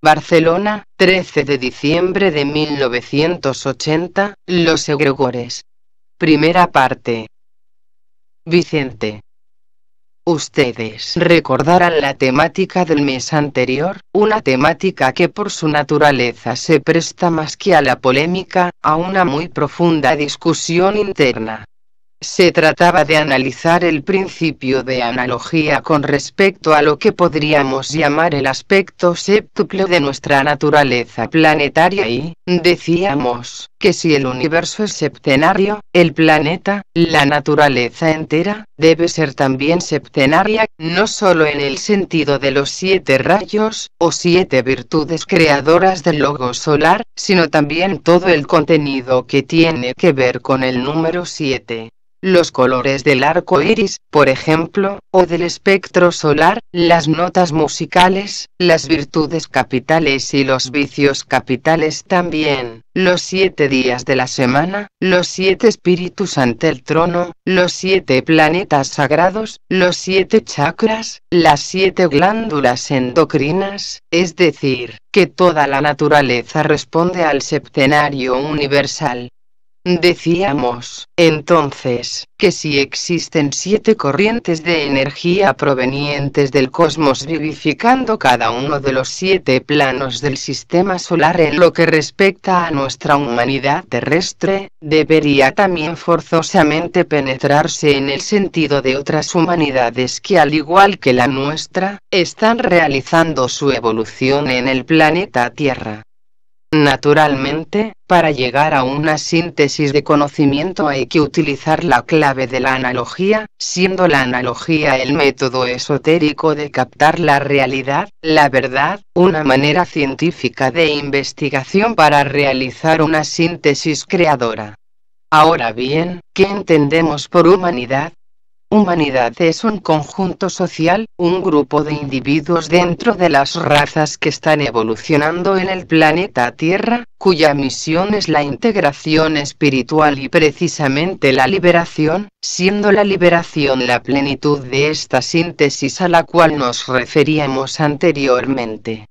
Barcelona, 13 de diciembre de 1980, Los egregores. Primera parte. Vicente. Ustedes recordarán la temática del mes anterior, una temática que por su naturaleza se presta más que a la polémica, a una muy profunda discusión interna. Se trataba de analizar el principio de analogía con respecto a lo que podríamos llamar el aspecto séptuple de nuestra naturaleza planetaria y, decíamos, que si el universo es septenario, el planeta, la naturaleza entera, debe ser también septenaria, no solo en el sentido de los 7 rayos, o 7 virtudes creadoras del logos solar, sino también todo el contenido que tiene que ver con el número 7. Los colores del arco iris, por ejemplo, o del espectro solar, las notas musicales, las virtudes capitales y los vicios capitales también, los 7 días de la semana, los 7 espíritus ante el trono, los 7 planetas sagrados, los 7 chakras, las 7 glándulas endocrinas, es decir, que toda la naturaleza responde al septenario universal. Decíamos, entonces, que si existen 7 corrientes de energía provenientes del cosmos vivificando cada uno de los 7 planos del sistema solar en lo que respecta a nuestra humanidad terrestre, debería también forzosamente penetrarse en el sentido de otras humanidades que al igual que la nuestra, están realizando su evolución en el planeta Tierra. Naturalmente, para llegar a una síntesis de conocimiento hay que utilizar la clave de la analogía, siendo la analogía el método esotérico de captar la realidad, la verdad, una manera científica de investigación para realizar una síntesis creadora. Ahora bien, ¿qué entendemos por humanidad? Humanidad es un conjunto social, un grupo de individuos dentro de las razas que están evolucionando en el planeta Tierra, cuya misión es la integración espiritual y precisamente la liberación, siendo la liberación la plenitud de esta síntesis a la cual nos referíamos anteriormente.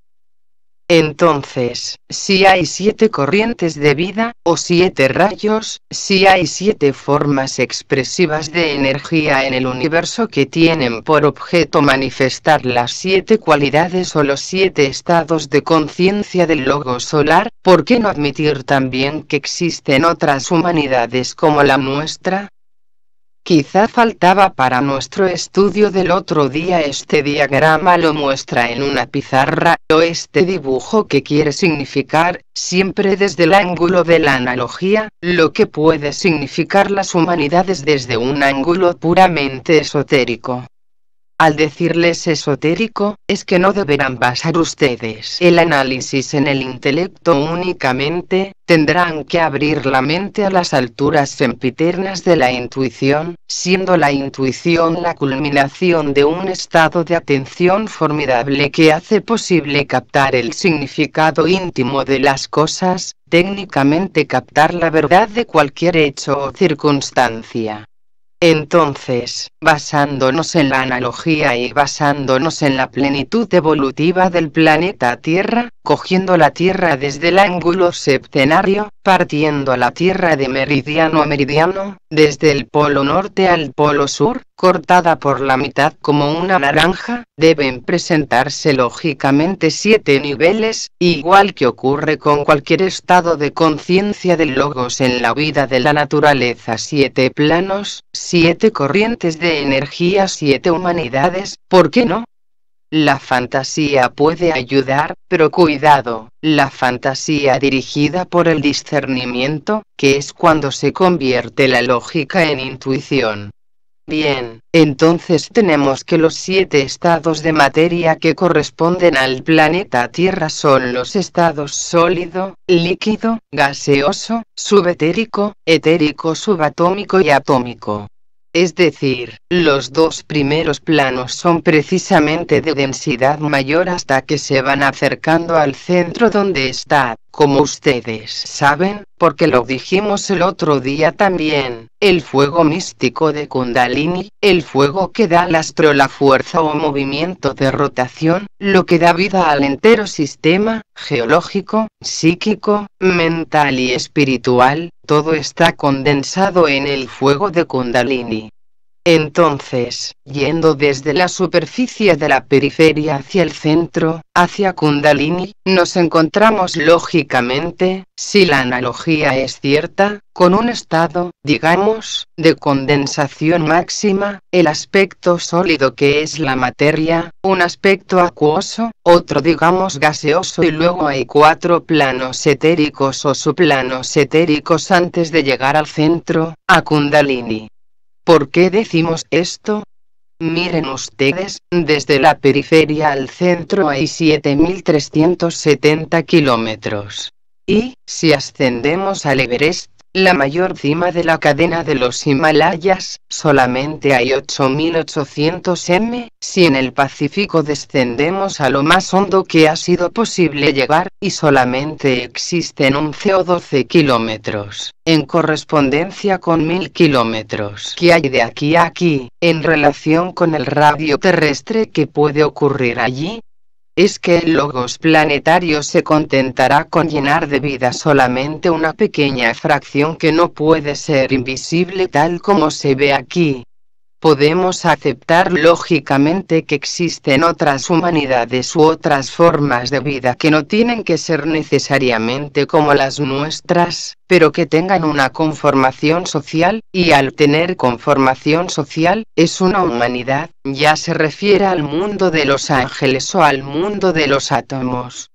Entonces, si hay 7 corrientes de vida, o 7 rayos, si hay 7 formas expresivas de energía en el universo que tienen por objeto manifestar las 7 cualidades o los 7 estados de conciencia del logo solar, ¿por qué no admitir también que existen otras humanidades como la nuestra? Quizá faltaba para nuestro estudio del otro día. Este diagrama lo muestra en una pizarra, o este dibujo que quiere significar, siempre desde el ángulo de la analogía, lo que puede significar las humanidades desde un ángulo puramente esotérico. Al decirles esotérico, es que no deberán basar ustedes el análisis en el intelecto únicamente, tendrán que abrir la mente a las alturas sempiternas de la intuición, siendo la intuición la culminación de un estado de atención formidable que hace posible captar el significado íntimo de las cosas, técnicamente captar la verdad de cualquier hecho o circunstancia. Entonces, basándonos en la analogía y basándonos en la plenitud evolutiva del planeta Tierra, cogiendo la Tierra desde el ángulo septenario, partiendo a la Tierra de meridiano a meridiano, desde el polo norte al polo sur, cortada por la mitad como una naranja, deben presentarse lógicamente 7 niveles, igual que ocurre con cualquier estado de conciencia del logos en la vida de la naturaleza. 7 planos, 7 corrientes de energía, 7 humanidades, ¿por qué no? La fantasía puede ayudar, pero cuidado, la fantasía dirigida por el discernimiento, que es cuando se convierte la lógica en intuición. Bien, entonces tenemos que los 7 estados de materia que corresponden al planeta Tierra son los estados sólido, líquido, gaseoso, subetérico, etérico, subatómico y atómico. Es decir, los 2 primeros planos son precisamente de densidad mayor hasta que se van acercando al centro donde está, Como ustedes saben, porque lo dijimos el otro día también, el fuego místico de Kundalini, el fuego que da al astro la fuerza o movimiento de rotación, lo que da vida al entero sistema, geológico, psíquico, mental y espiritual, todo está condensado en el fuego de Kundalini. Entonces, yendo desde la superficie de la periferia hacia el centro, hacia Kundalini, nos encontramos lógicamente, si la analogía es cierta, con un estado, digamos, de condensación máxima, el aspecto sólido que es la materia, un aspecto acuoso, otro digamos gaseoso y luego hay 4 planos etéricos o subplanos etéricos antes de llegar al centro, a Kundalini. ¿Por qué decimos esto? Miren ustedes, desde la periferia al centro hay 7.370 kilómetros. Y, si ascendemos al Everest, la mayor cima de la cadena de los Himalayas, solamente hay 8.800 m, si en el Pacífico descendemos a lo más hondo que ha sido posible llegar, y solamente existen 11 o 12 kilómetros, en correspondencia con 1.000 kilómetros que hay de aquí a aquí, en relación con el radio terrestre que puede ocurrir allí. Es que el logos planetario se contentará con llenar de vida solamente una pequeña fracción que no puede ser invisible tal como se ve aquí. Podemos aceptar lógicamente que existen otras humanidades u otras formas de vida que no tienen que ser necesariamente como las nuestras, pero que tengan una conformación social, y al tener conformación social, es una humanidad, ya se refiere al mundo de los ángeles o al mundo de los átomos.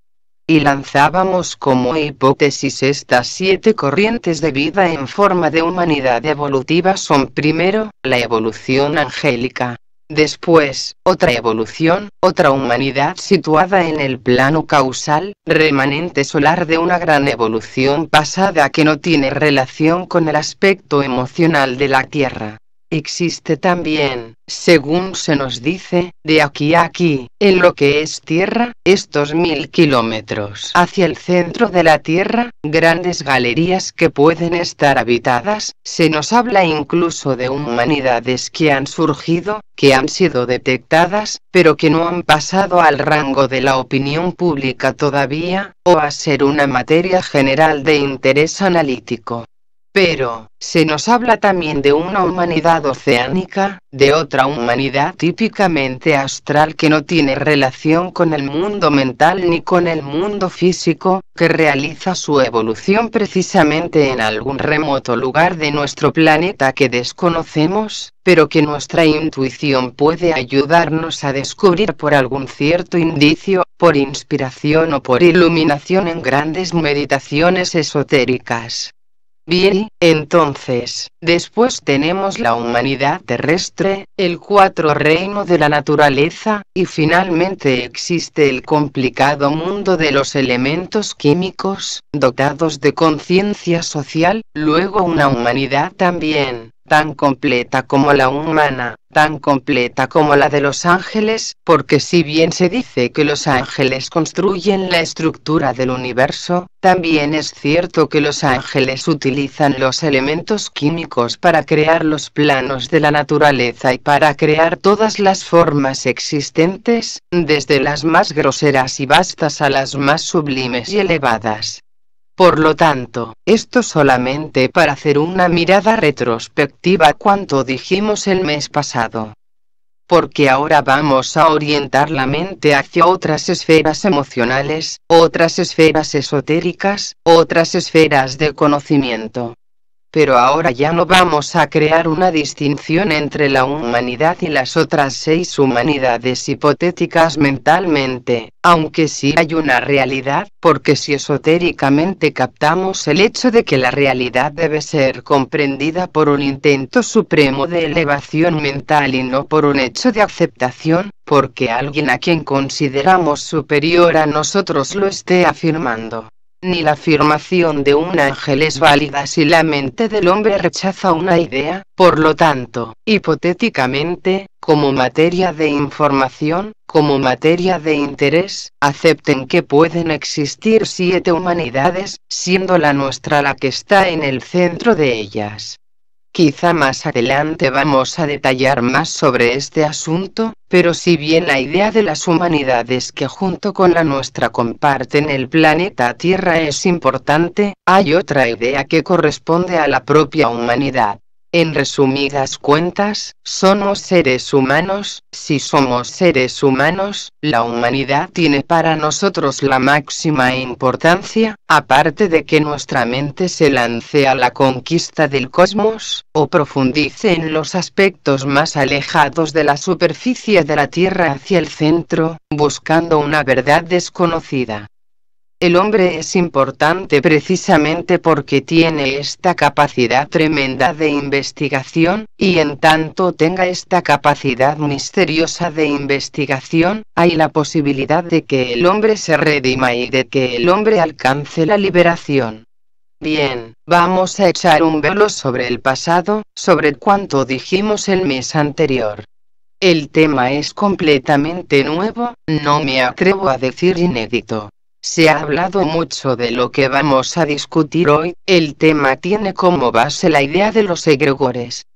Y lanzábamos como hipótesis estas 7 corrientes de vida en forma de humanidad evolutiva son primero, la evolución angélica. Después, otra evolución, otra humanidad situada en el plano causal, remanente solar de una gran evolución pasada que no tiene relación con el aspecto emocional de la Tierra. Existe también, según se nos dice, de aquí a aquí, en lo que es Tierra, estos 1.000 kilómetros hacia el centro de la Tierra, grandes galerías que pueden estar habitadas, se nos habla incluso de humanidades que han surgido, que han sido detectadas, pero que no han pasado al rango de la opinión pública todavía, o a ser una materia general de interés analítico. Pero, se nos habla también de una humanidad oceánica, de otra humanidad típicamente astral que no tiene relación con el mundo mental ni con el mundo físico, que realiza su evolución precisamente en algún remoto lugar de nuestro planeta que desconocemos, pero que nuestra intuición puede ayudarnos a descubrir por algún cierto indicio, por inspiración o por iluminación en grandes meditaciones esotéricas. Bien, entonces, después tenemos la humanidad terrestre, el 4 reino de la naturaleza, y finalmente existe el complicado mundo de los elementos químicos, dotados de conciencia social, luego una humanidad también, tan completa como la humana, tan completa como la de los ángeles, porque si bien se dice que los ángeles construyen la estructura del universo, también es cierto que los ángeles utilizan los elementos químicos para crear los planos de la naturaleza y para crear todas las formas existentes, desde las más groseras y vastas a las más sublimes y elevadas. Por lo tanto, esto solamente para hacer una mirada retrospectiva a cuanto dijimos el mes pasado. Porque ahora vamos a orientar la mente hacia otras esferas emocionales, otras esferas esotéricas, otras esferas de conocimiento. Pero ahora ya no vamos a crear una distinción entre la humanidad y las otras 6 humanidades hipotéticas mentalmente, aunque sí hay una realidad, porque si esotéricamente captamos el hecho de que la realidad debe ser comprendida por un intento supremo de elevación mental y no por un hecho de aceptación, porque alguien a quien consideramos superior a nosotros lo esté afirmando. ni la afirmación de un ángel es válida si la mente del hombre rechaza una idea. Por lo tanto, hipotéticamente, como materia de información, como materia de interés, acepten que pueden existir 7 humanidades, siendo la nuestra la que está en el centro de ellas. Quizá más adelante vamos a detallar más sobre este asunto, pero si bien la idea de las humanidades que junto con la nuestra comparten el planeta Tierra es importante, hay otra idea que corresponde a la propia humanidad. En resumidas cuentas, somos seres humanos. Si somos seres humanos, la humanidad tiene para nosotros la máxima importancia, aparte de que nuestra mente se lance a la conquista del cosmos, o profundice en los aspectos más alejados de la superficie de la Tierra hacia el centro, buscando una verdad desconocida. El hombre es importante precisamente porque tiene esta capacidad tremenda de investigación, y en tanto tenga esta capacidad misteriosa de investigación, hay la posibilidad de que el hombre se redima y de que el hombre alcance la liberación. Bien, vamos a echar un velo sobre el pasado, sobre cuanto dijimos el mes anterior. El tema es completamente nuevo, no me atrevo a decir inédito. Se ha hablado mucho de lo que vamos a discutir hoy. El tema tiene como base la idea de los egregores.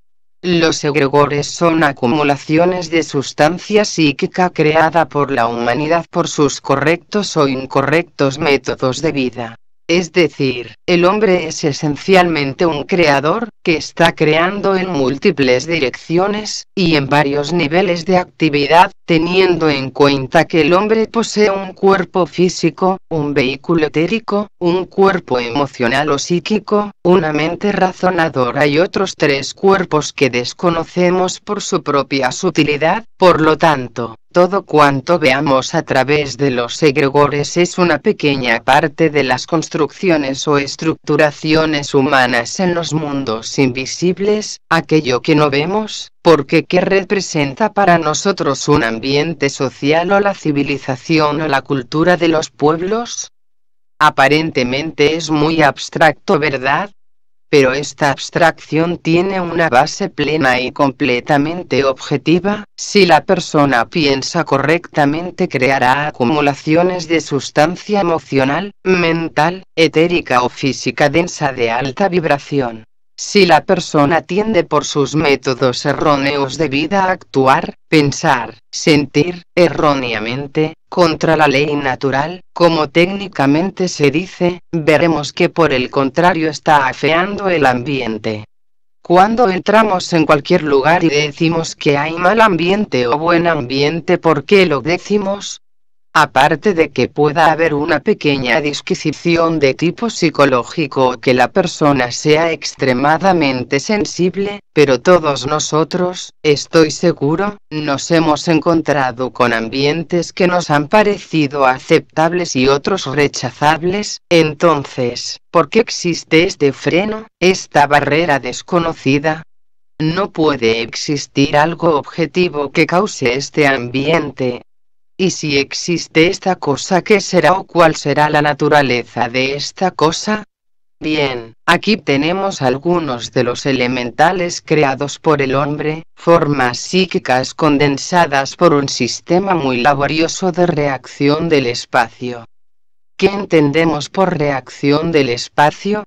Los egregores son acumulaciones de sustancia psíquica creada por la humanidad por sus correctos o incorrectos métodos de vida. Es decir, el hombre es esencialmente un creador, que está creando en múltiples direcciones, y en varios niveles de actividad, teniendo en cuenta que el hombre posee un cuerpo físico, un vehículo etérico, un cuerpo emocional o psíquico, una mente razonadora y otros 3 cuerpos que desconocemos por su propia sutilidad. Por lo tanto, todo cuanto veamos a través de los egregores es una pequeña parte de las construcciones o estructuraciones humanas en los mundos invisibles, aquello que no vemos, porque ¿qué representa para nosotros un ambiente social o la civilización o la cultura de los pueblos? Aparentemente es muy abstracto, ¿verdad? Pero esta abstracción tiene una base plena y completamente objetiva. Si la persona piensa correctamente, creará acumulaciones de sustancia emocional, mental, etérica o física densa de alta vibración. Si la persona tiende por sus métodos erróneos de vida a actuar, pensar, sentir, erróneamente, contra la ley natural, como técnicamente se dice, veremos que por el contrario está afeando el ambiente. Cuando entramos en cualquier lugar y decimos que hay mal ambiente o buen ambiente, ¿por qué lo decimos? Aparte de que pueda haber una pequeña disquisición de tipo psicológico o que la persona sea extremadamente sensible, pero todos nosotros, estoy seguro, nos hemos encontrado con ambientes que nos han parecido aceptables y otros rechazables. Entonces, ¿por qué existe este freno, esta barrera desconocida? No puede existir algo objetivo que cause este ambiente. Y si existe esta cosa, ¿qué será o cuál será la naturaleza de esta cosa? Bien, aquí tenemos algunos de los elementales creados por el hombre, formas psíquicas condensadas por un sistema muy laborioso de reacción del espacio. ¿Qué entendemos por reacción del espacio?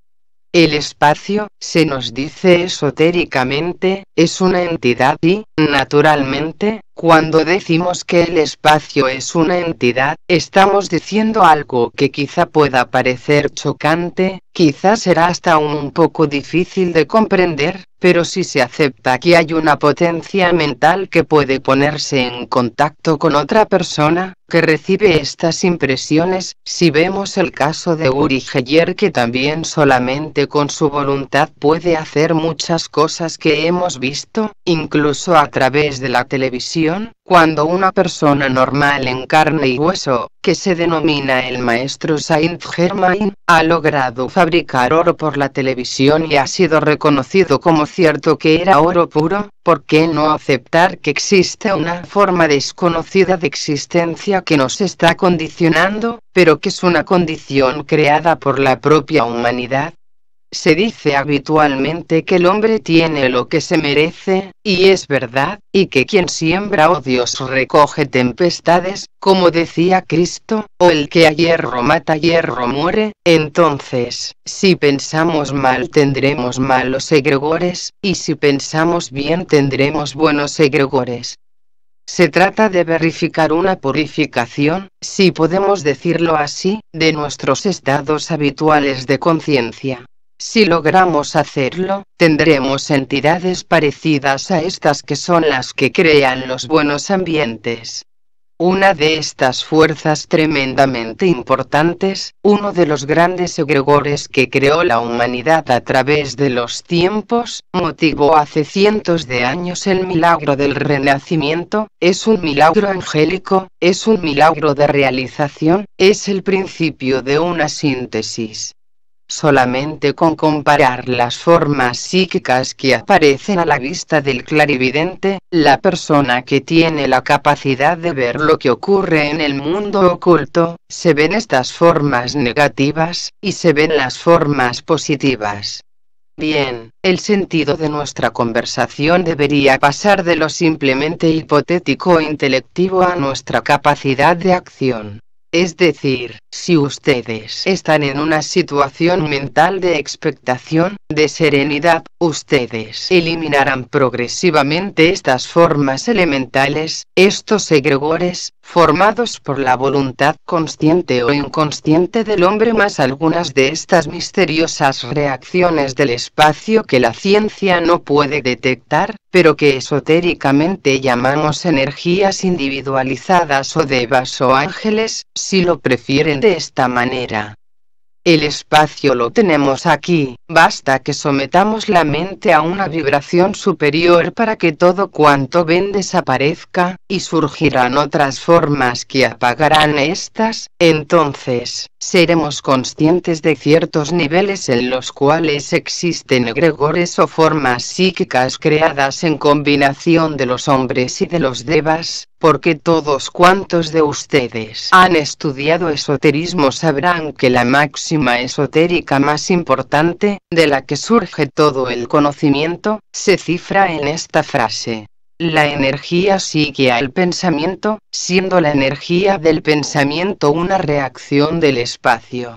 El espacio, se nos dice esotéricamente, es una entidad y, naturalmente, cuando decimos que el espacio es una entidad, estamos diciendo algo que quizá pueda parecer chocante, quizá será hasta un poco difícil de comprender, pero si se acepta que hay una potencia mental que puede ponerse en contacto con otra persona, que recibe estas impresiones, si vemos el caso de Uri Geller, que también solamente con su voluntad puede hacer muchas cosas que hemos visto, incluso a través de la televisión, cuando una persona normal en carne y hueso, que se denomina el maestro Saint-Germain, ha logrado fabricar oro por la televisión y ha sido reconocido como cierto que era oro puro, ¿por qué no aceptar que existe una forma desconocida de existencia que nos está condicionando, pero que es una condición creada por la propia humanidad? Se dice habitualmente que el hombre tiene lo que se merece, y es verdad, y que quien siembra odios recoge tempestades, como decía Cristo, o el que a hierro mata hierro muere. Entonces, si pensamos mal tendremos malos egregores, y si pensamos bien tendremos buenos egregores. Se trata de verificar una purificación, si podemos decirlo así, de nuestros estados habituales de conciencia. Si logramos hacerlo, tendremos entidades parecidas a estas que son las que crean los buenos ambientes. Una de estas fuerzas tremendamente importantes, uno de los grandes egregores que creó la humanidad a través de los tiempos, motivó hace cientos de años el milagro del renacimiento, es un milagro angélico, es un milagro de realización, es el principio de una síntesis. Solamente con comparar las formas psíquicas que aparecen a la vista del clarividente, la persona que tiene la capacidad de ver lo que ocurre en el mundo oculto, se ven estas formas negativas, y se ven las formas positivas. Bien, el sentido de nuestra conversación debería pasar de lo simplemente hipotético o intelectivo a nuestra capacidad de acción. Es decir, si ustedes están en una situación mental de expectación, de serenidad, ustedes eliminarán progresivamente estas formas elementales, estos egregores, formados por la voluntad consciente o inconsciente del hombre más algunas de estas misteriosas reacciones del espacio que la ciencia no puede detectar, pero que esotéricamente llamamos energías individualizadas o devas o ángeles, si lo prefieren de esta manera. El espacio lo tenemos aquí, basta que sometamos la mente a una vibración superior para que todo cuanto ven desaparezca, y surgirán otras formas que apagarán estas, entonces, seremos conscientes de ciertos niveles en los cuales existen egregores o formas psíquicas creadas en combinación de los hombres y de los devas, porque todos cuantos de ustedes han estudiado esoterismo sabrán que la máxima esotérica más importante, de la que surge todo el conocimiento, se cifra en esta frase. La energía sigue al pensamiento, siendo la energía del pensamiento una reacción del espacio.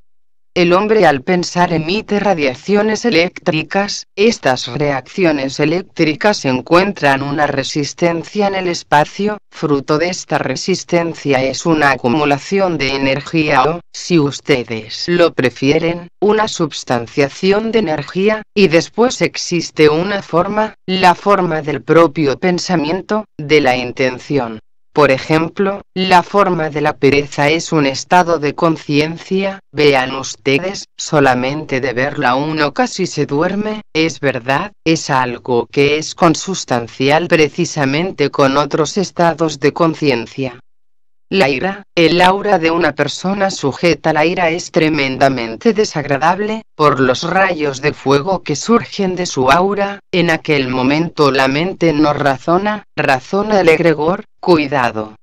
El hombre al pensar emite radiaciones eléctricas, estas reacciones eléctricas encuentran una resistencia en el espacio, fruto de esta resistencia es una acumulación de energía o, si ustedes lo prefieren, una substanciación de energía, y después existe una forma, la forma del propio pensamiento, de la intención. Por ejemplo, la forma de la pereza es un estado de conciencia, vean ustedes, solamente de verla uno casi se duerme, es verdad, es algo que es consustancial precisamente con otros estados de conciencia. La ira, el aura de una persona sujeta a la ira es tremendamente desagradable, por los rayos de fuego que surgen de su aura, en aquel momento la mente no razona, razona el egregor, cuidado.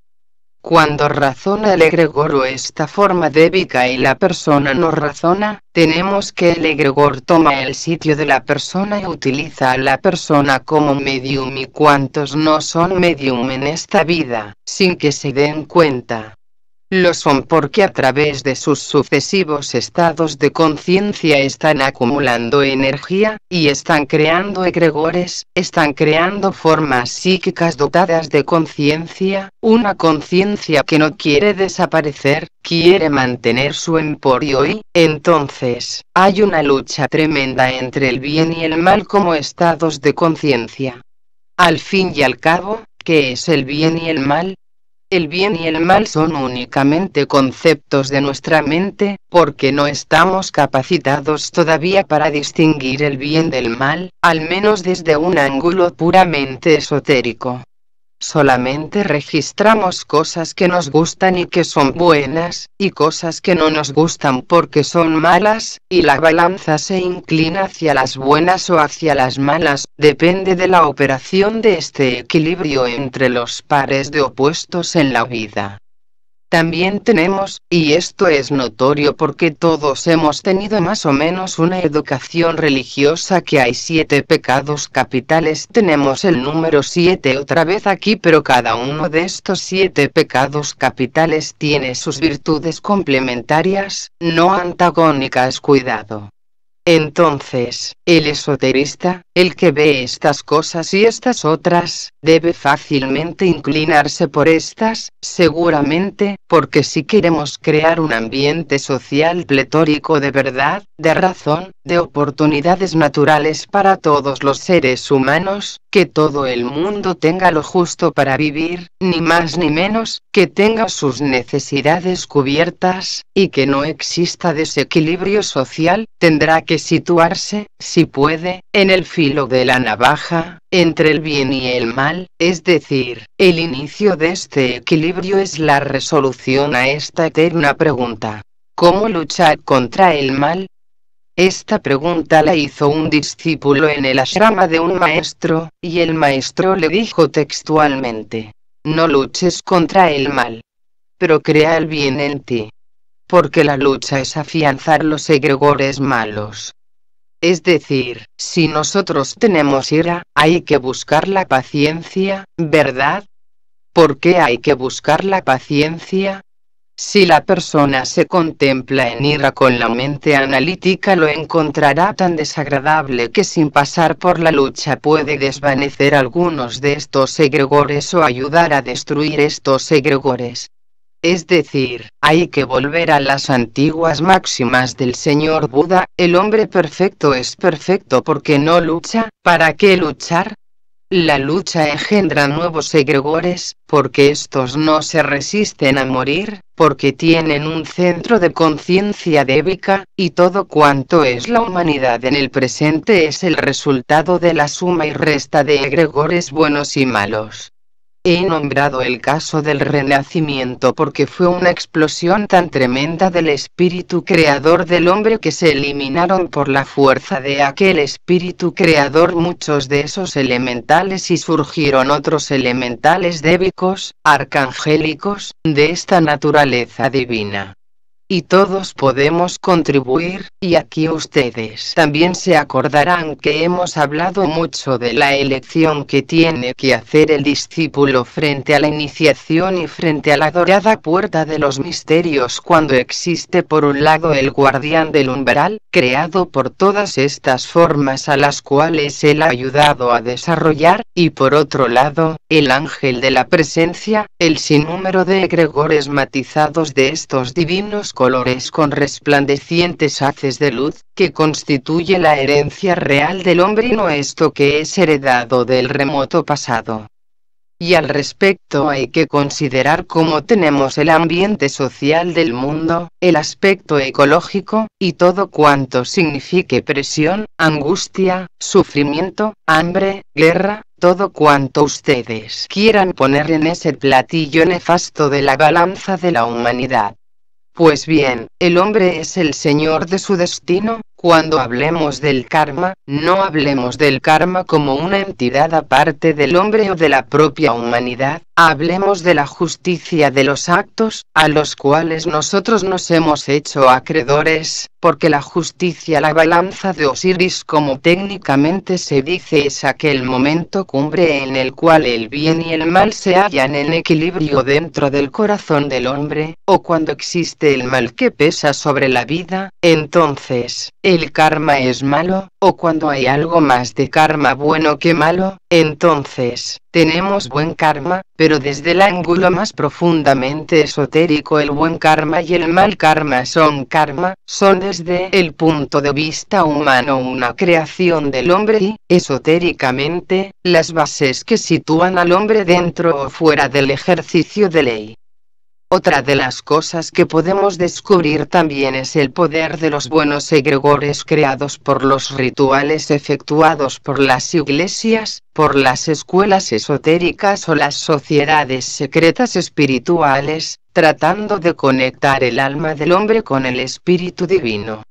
Cuando razona el egregor o esta forma débica y la persona no razona, tenemos que el egregor toma el sitio de la persona y utiliza a la persona como medium y cuantos no son medium en esta vida, sin que se den cuenta. Lo son porque a través de sus sucesivos estados de conciencia están acumulando energía, y están creando egregores, están creando formas psíquicas dotadas de conciencia, una conciencia que no quiere desaparecer, quiere mantener su emporio y, entonces, hay una lucha tremenda entre el bien y el mal como estados de conciencia. Al fin y al cabo, ¿qué es el bien y el mal? El bien y el mal son únicamente conceptos de nuestra mente, porque no estamos capacitados todavía para distinguir el bien del mal, al menos desde un ángulo puramente esotérico. Solamente registramos cosas que nos gustan y que son buenas, y cosas que no nos gustan porque son malas, y la balanza se inclina hacia las buenas o hacia las malas, depende de la operación de este equilibrio entre los pares de opuestos en la vida. También tenemos, y esto es notorio porque todos hemos tenido más o menos una educación religiosa, que hay 7 pecados capitales. Tenemos el número 7 otra vez aquí, pero cada uno de estos 7 pecados capitales tiene sus virtudes complementarias, no antagónicas. Cuidado. Entonces, el esoterista, el que ve estas cosas y estas otras, debe fácilmente inclinarse por estas, seguramente, porque si queremos crear un ambiente social pletórico de verdad, de razón, de oportunidades naturales para todos los seres humanos, que todo el mundo tenga lo justo para vivir, ni más ni menos, que tenga sus necesidades cubiertas, y que no exista desequilibrio social, tendrá que situarse, si puede, en el filo de la navaja, entre el bien y el mal, es decir, el inicio de este equilibrio es la resolución a esta eterna pregunta: ¿cómo luchar contra el mal? Esta pregunta la hizo un discípulo en el ashrama de un maestro, y el maestro le dijo textualmente: no luches contra el mal, pero crea el bien en ti. Porque la lucha es afianzar los egregores malos. Es decir, si nosotros tenemos ira, hay que buscar la paciencia, ¿verdad? ¿Por qué hay que buscar la paciencia? Si la persona se contempla en ira con la mente analítica, lo encontrará tan desagradable que sin pasar por la lucha puede desvanecer algunos de estos egregores o ayudar a destruir estos egregores. Es decir, hay que volver a las antiguas máximas del señor Buda: el hombre perfecto es perfecto porque no lucha. ¿Para qué luchar? La lucha engendra nuevos egregores, porque estos no se resisten a morir, porque tienen un centro de conciencia débica, y todo cuanto es la humanidad en el presente es el resultado de la suma y resta de egregores buenos y malos. He nombrado el caso del Renacimiento porque fue una explosión tan tremenda del espíritu creador del hombre que se eliminaron por la fuerza de aquel espíritu creador muchos de esos elementales y surgieron otros elementales débicos, arcangélicos, de esta naturaleza divina. Y todos podemos contribuir, y aquí ustedes también se acordarán que hemos hablado mucho de la elección que tiene que hacer el discípulo frente a la iniciación y frente a la dorada puerta de los misterios, cuando existe por un lado el guardián del umbral, creado por todas estas formas a las cuales él ha ayudado a desarrollar, y por otro lado, el ángel de la presencia, el sinnúmero de egregores matizados de estos divinos colores con resplandecientes haces de luz, que constituye la herencia real del hombre y no esto que es heredado del remoto pasado. Y al respecto hay que considerar cómo tenemos el ambiente social del mundo, el aspecto ecológico, y todo cuanto signifique presión, angustia, sufrimiento, hambre, guerra, todo cuanto ustedes quieran poner en ese platillo nefasto de la balanza de la humanidad. Pues bien, el hombre es el señor de su destino. Cuando hablemos del karma, no hablemos del karma como una entidad aparte del hombre o de la propia humanidad, hablemos de la justicia de los actos, a los cuales nosotros nos hemos hecho acreedores, porque la justicia, la balanza de Osiris como técnicamente se dice, es aquel momento cumbre en el cual el bien y el mal se hallan en equilibrio dentro del corazón del hombre, o cuando existe el mal que pesa sobre la vida, entonces, el karma es malo, o cuando hay algo más de karma bueno que malo, entonces, tenemos buen karma, pero desde el ángulo más profundamente esotérico el buen karma y el mal karma son desde el punto de vista humano una creación del hombre y, esotéricamente, las bases que sitúan al hombre dentro o fuera del ejercicio de ley. Otra de las cosas que podemos descubrir también es el poder de los buenos egregores creados por los rituales efectuados por las iglesias, por las escuelas esotéricas o las sociedades secretas espirituales, tratando de conectar el alma del hombre con el espíritu divino.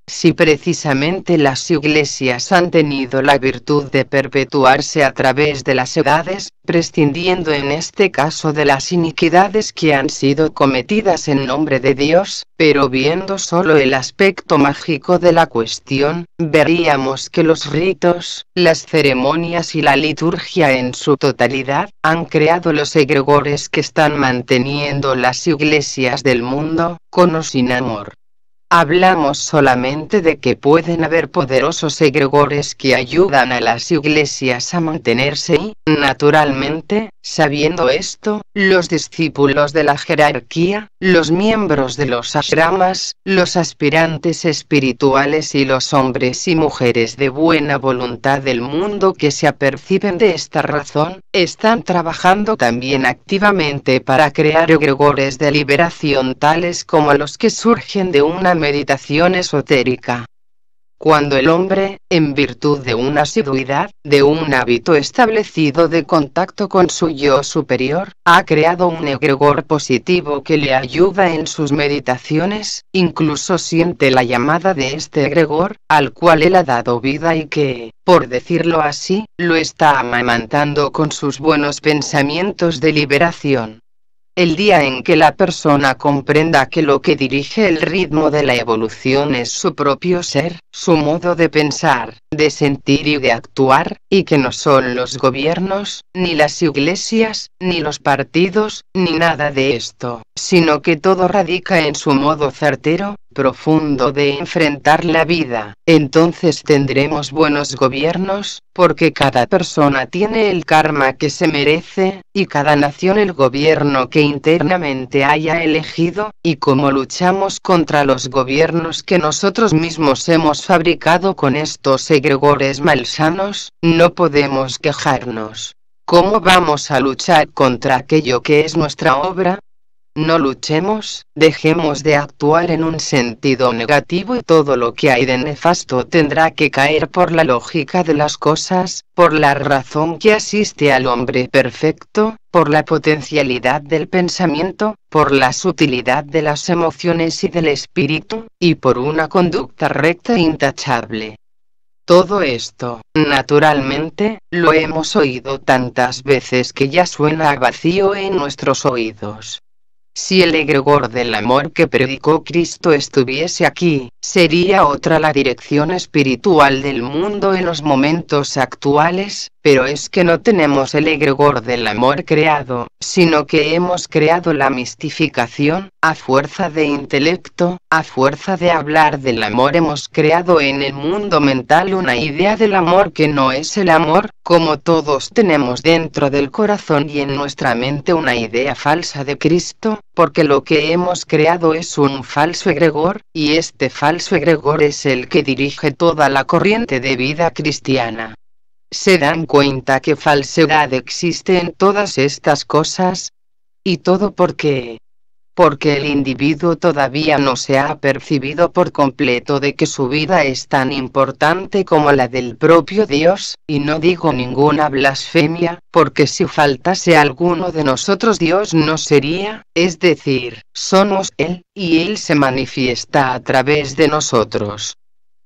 Si precisamente las iglesias han tenido la virtud de perpetuarse a través de las edades, prescindiendo en este caso de las iniquidades que han sido cometidas en nombre de Dios, pero viendo solo el aspecto mágico de la cuestión, veríamos que los ritos, las ceremonias y la liturgia en su totalidad, han creado los egregores que están manteniendo las iglesias del mundo, con o sin amor. Hablamos solamente de que pueden haber poderosos egregores que ayudan a las iglesias a mantenerse y, naturalmente, sabiendo esto, los discípulos de la jerarquía, los miembros de los ashramas, los aspirantes espirituales y los hombres y mujeres de buena voluntad del mundo que se aperciben de esta razón, están trabajando también activamente para crear egregores de liberación tales como los que surgen de una meditación esotérica. Cuando el hombre, en virtud de una asiduidad, de un hábito establecido de contacto con su yo superior, ha creado un egregor positivo que le ayuda en sus meditaciones, incluso siente la llamada de este egregor, al cual él ha dado vida y que, por decirlo así, lo está amamantando con sus buenos pensamientos de liberación. El día en que la persona comprenda que lo que dirige el ritmo de la evolución es su propio ser, su modo de pensar, de sentir y de actuar, y que no son los gobiernos, ni las iglesias, ni los partidos, ni nada de esto, sino que todo radica en su modo certero, profundo de enfrentar la vida, entonces tendremos buenos gobiernos, porque cada persona tiene el karma que se merece, y cada nación el gobierno que internamente haya elegido, y como luchamos contra los gobiernos que nosotros mismos hemos fabricado con estos egregores malsanos, no podemos quejarnos. ¿Cómo vamos a luchar contra aquello que es nuestra obra? No luchemos, dejemos de actuar en un sentido negativo y todo lo que hay de nefasto tendrá que caer por la lógica de las cosas, por la razón que asiste al hombre perfecto, por la potencialidad del pensamiento, por la sutilidad de las emociones y del espíritu, y por una conducta recta e intachable. Todo esto, naturalmente, lo hemos oído tantas veces que ya suena a vacío en nuestros oídos. Si el egregor del amor que predicó Cristo estuviese aquí, sería otra la dirección espiritual del mundo en los momentos actuales, pero es que no tenemos el egregor del amor creado, sino que hemos creado la mistificación, a fuerza de intelecto, a fuerza de hablar del amor hemos creado en el mundo mental una idea del amor que no es el amor, como todos tenemos dentro del corazón y en nuestra mente una idea falsa de Cristo, porque lo que hemos creado es un falso egregor, y este falso egregor es el que dirige toda la corriente de vida cristiana. ¿Se dan cuenta que falsedad existe en todas estas cosas? ¿Y todo por qué? Porque el individuo todavía no se ha percibido por completo de que su vida es tan importante como la del propio Dios, y no digo ninguna blasfemia, porque si faltase alguno de nosotros Dios no sería, es decir, somos Él, y Él se manifiesta a través de nosotros.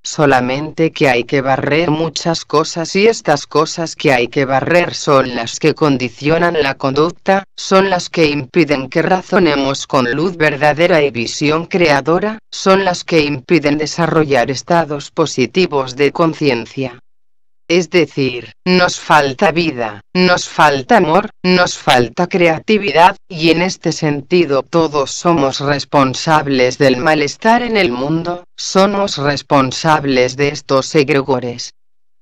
Solamente que hay que barrer muchas cosas y estas cosas que hay que barrer son las que condicionan la conducta, son las que impiden que razonemos con luz verdadera y visión creadora, son las que impiden desarrollar estados positivos de conciencia. Es decir, nos falta vida, nos falta amor, nos falta creatividad, y en este sentido todos somos responsables del malestar en el mundo, somos responsables de estos egregores.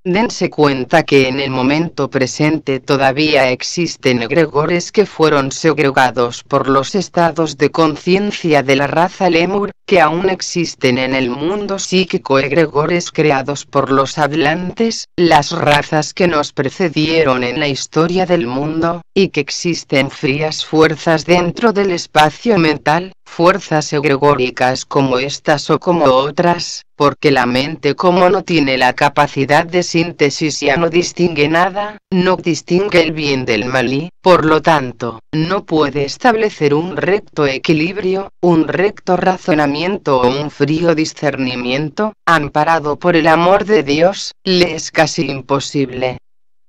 Dense cuenta que en el momento presente todavía existen egregores que fueron segregados por los estados de conciencia de la raza Lemur, que aún existen en el mundo psíquico, egregores creados por los hablantes, las razas que nos precedieron en la historia del mundo, y que existen frías fuerzas dentro del espacio mental, fuerzas egregóricas como estas o como otras, porque la mente, como no tiene la capacidad de síntesis, ya no distingue nada, no distingue el bien del mal y, por lo tanto, no puede establecer un recto equilibrio, un recto razonamiento o un frío discernimiento, amparado por el amor de Dios, le es casi imposible.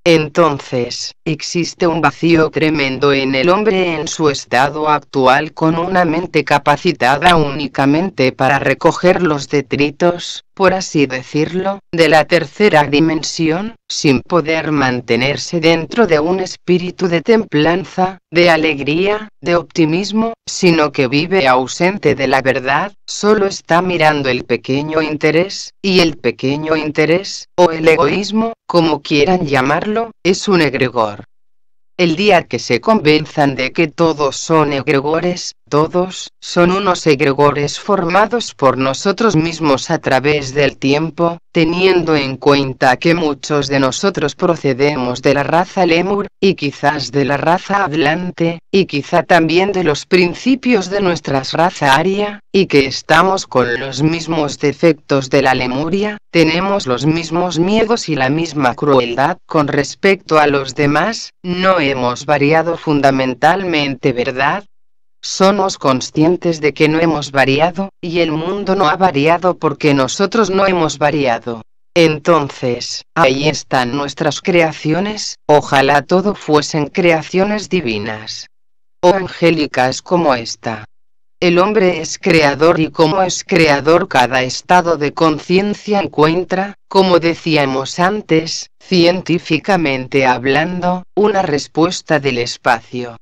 Entonces, existe un vacío tremendo en el hombre en su estado actual, con una mente capacitada únicamente para recoger los detritos, por así decirlo, de la tercera dimensión, sin poder mantenerse dentro de un espíritu de templanza, de alegría, de optimismo, sino que vive ausente de la verdad, solo está mirando el pequeño interés, y el pequeño interés, o el egoísmo, como quieran llamarlo, es un egregor. El día que se convenzan de que todos son egregores, todos son unos egregores formados por nosotros mismos a través del tiempo, teniendo en cuenta que muchos de nosotros procedemos de la raza Lemur, y quizás de la raza hablante, y quizá también de los principios de nuestra raza aria, y que estamos con los mismos defectos de la Lemuria, tenemos los mismos miedos y la misma crueldad con respecto a los demás, no hemos variado fundamentalmente, ¿verdad? Somos conscientes de que no hemos variado, y el mundo no ha variado porque nosotros no hemos variado. Entonces, ahí están nuestras creaciones, ojalá todo fuesen creaciones divinas o angélicas como esta. El hombre es creador, y como es creador, cada estado de conciencia encuentra, como decíamos antes, científicamente hablando, una respuesta del espacio.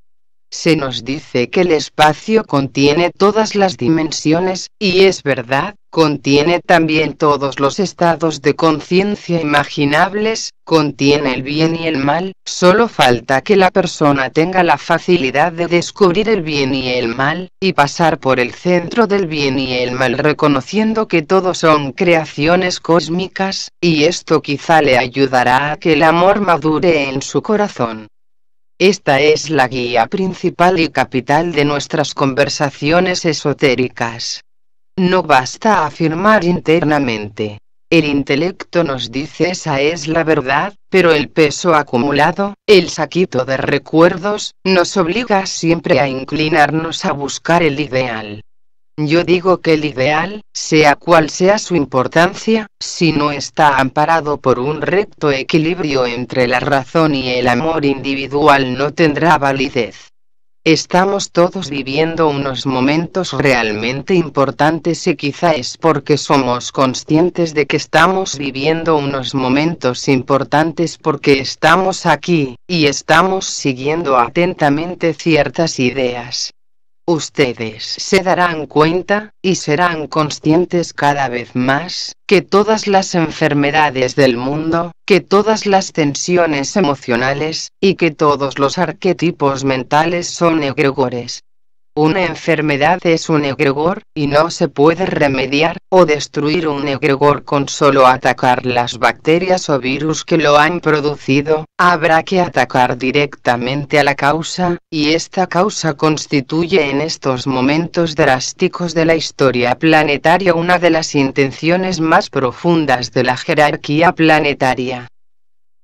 Se nos dice que el espacio contiene todas las dimensiones, y es verdad, contiene también todos los estados de conciencia imaginables, contiene el bien y el mal, solo falta que la persona tenga la facilidad de descubrir el bien y el mal, y pasar por el centro del bien y el mal reconociendo que todos son creaciones cósmicas, y esto quizá le ayudará a que el amor madure en su corazón. Esta es la guía principal y capital de nuestras conversaciones esotéricas. No basta afirmar internamente. El intelecto nos dice esa es la verdad, pero el peso acumulado, el saquito de recuerdos, nos obliga siempre a inclinarnos a buscar el ideal. Yo digo que el ideal, sea cual sea su importancia, si no está amparado por un recto equilibrio entre la razón y el amor individual, no tendrá validez. Estamos todos viviendo unos momentos realmente importantes, y quizá es porque somos conscientes de que estamos viviendo unos momentos importantes porque estamos aquí, y estamos siguiendo atentamente ciertas ideas. Ustedes se darán cuenta, y serán conscientes cada vez más, que todas las enfermedades del mundo, que todas las tensiones emocionales, y que todos los arquetipos mentales son egregores. Una enfermedad es un egregor, y no se puede remediar o destruir un egregor con solo atacar las bacterias o virus que lo han producido. Habrá que atacar directamente a la causa, y esta causa constituye en estos momentos drásticos de la historia planetaria una de las intenciones más profundas de la jerarquía planetaria.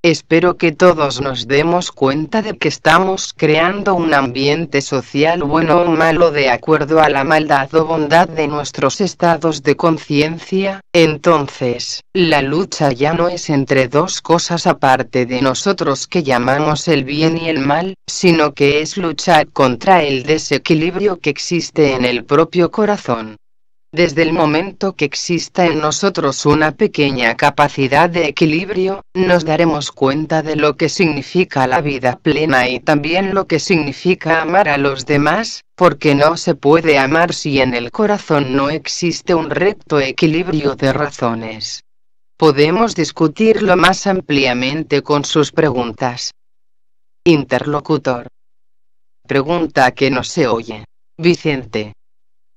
Espero que todos nos demos cuenta de que estamos creando un ambiente social bueno o malo de acuerdo a la maldad o bondad de nuestros estados de conciencia. Entonces, la lucha ya no es entre dos cosas aparte de nosotros que llamamos el bien y el mal, sino que es luchar contra el desequilibrio que existe en el propio corazón. Desde el momento que exista en nosotros una pequeña capacidad de equilibrio, nos daremos cuenta de lo que significa la vida plena y también lo que significa amar a los demás, porque no se puede amar si en el corazón no existe un recto equilibrio de razones. Podemos discutirlo más ampliamente con sus preguntas. Interlocutor. Pregunta que no se oye. Vicente.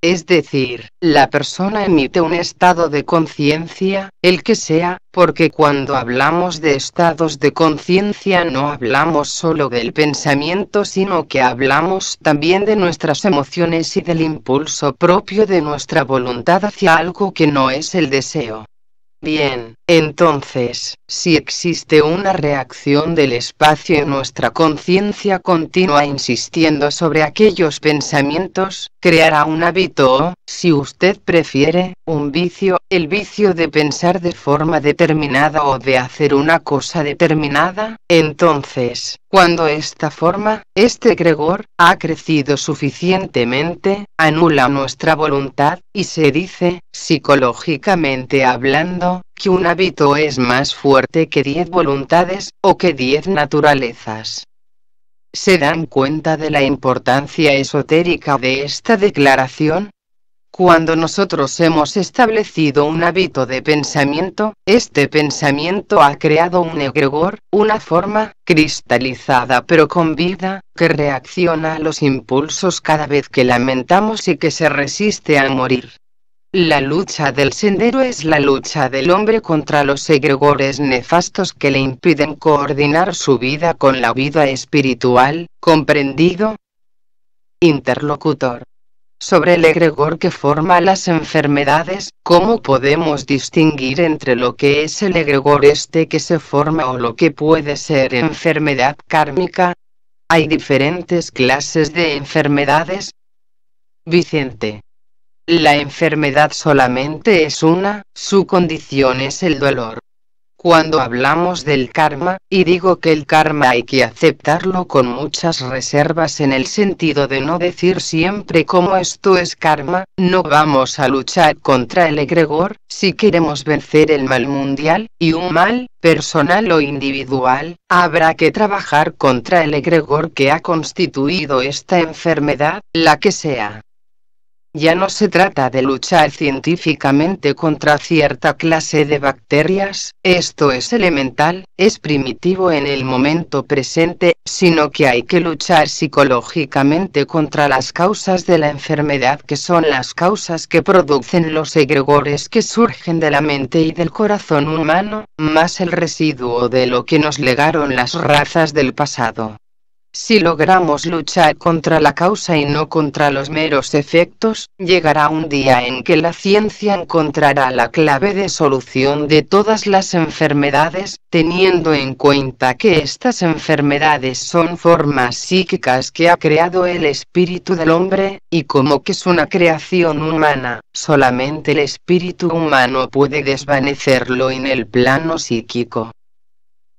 Es decir, la persona emite un estado de conciencia, el que sea, porque cuando hablamos de estados de conciencia no hablamos solo del pensamiento, sino que hablamos también de nuestras emociones y del impulso propio de nuestra voluntad hacia algo que no es el deseo. Bien, entonces, si existe una reacción del espacio en nuestra conciencia continua insistiendo sobre aquellos pensamientos, creará un hábito o, si usted prefiere, un vicio, el vicio de pensar de forma determinada o de hacer una cosa determinada. Entonces, cuando esta forma, este egregor, ha crecido suficientemente, anula nuestra voluntad, y se dice, psicológicamente hablando, que un hábito es más fuerte que 10 voluntades, o que 10 naturalezas. ¿Se dan cuenta de la importancia esotérica de esta declaración? Cuando nosotros hemos establecido un hábito de pensamiento, este pensamiento ha creado un egregor, una forma, cristalizada pero con vida, que reacciona a los impulsos cada vez que lamentamos y que se resiste a morir. La lucha del sendero es la lucha del hombre contra los egregores nefastos que le impiden coordinar su vida con la vida espiritual, ¿comprendido? Interlocutor. Sobre el egregor que forma las enfermedades, ¿cómo podemos distinguir entre lo que es el egregor que se forma o lo que puede ser enfermedad kármica? ¿Hay diferentes clases de enfermedades? Vicente. La enfermedad solamente es una, su condición es el dolor. Cuando hablamos del karma, y digo que el karma hay que aceptarlo con muchas reservas en el sentido de no decir siempre como esto es karma, no vamos a luchar contra el egregor, si queremos vencer el mal mundial, y un mal, personal o individual, habrá que trabajar contra el egregor que ha constituido esta enfermedad, la que sea. Ya no se trata de luchar científicamente contra cierta clase de bacterias, esto es elemental, es primitivo en el momento presente, sino que hay que luchar psicológicamente contra las causas de la enfermedad que son las causas que producen los egregores que surgen de la mente y del corazón humano, más el residuo de lo que nos legaron las razas del pasado. Si logramos luchar contra la causa y no contra los meros efectos, llegará un día en que la ciencia encontrará la clave de solución de todas las enfermedades, teniendo en cuenta que estas enfermedades son formas psíquicas que ha creado el espíritu del hombre, y como que es una creación humana, solamente el espíritu humano puede desvanecerlo en el plano psíquico.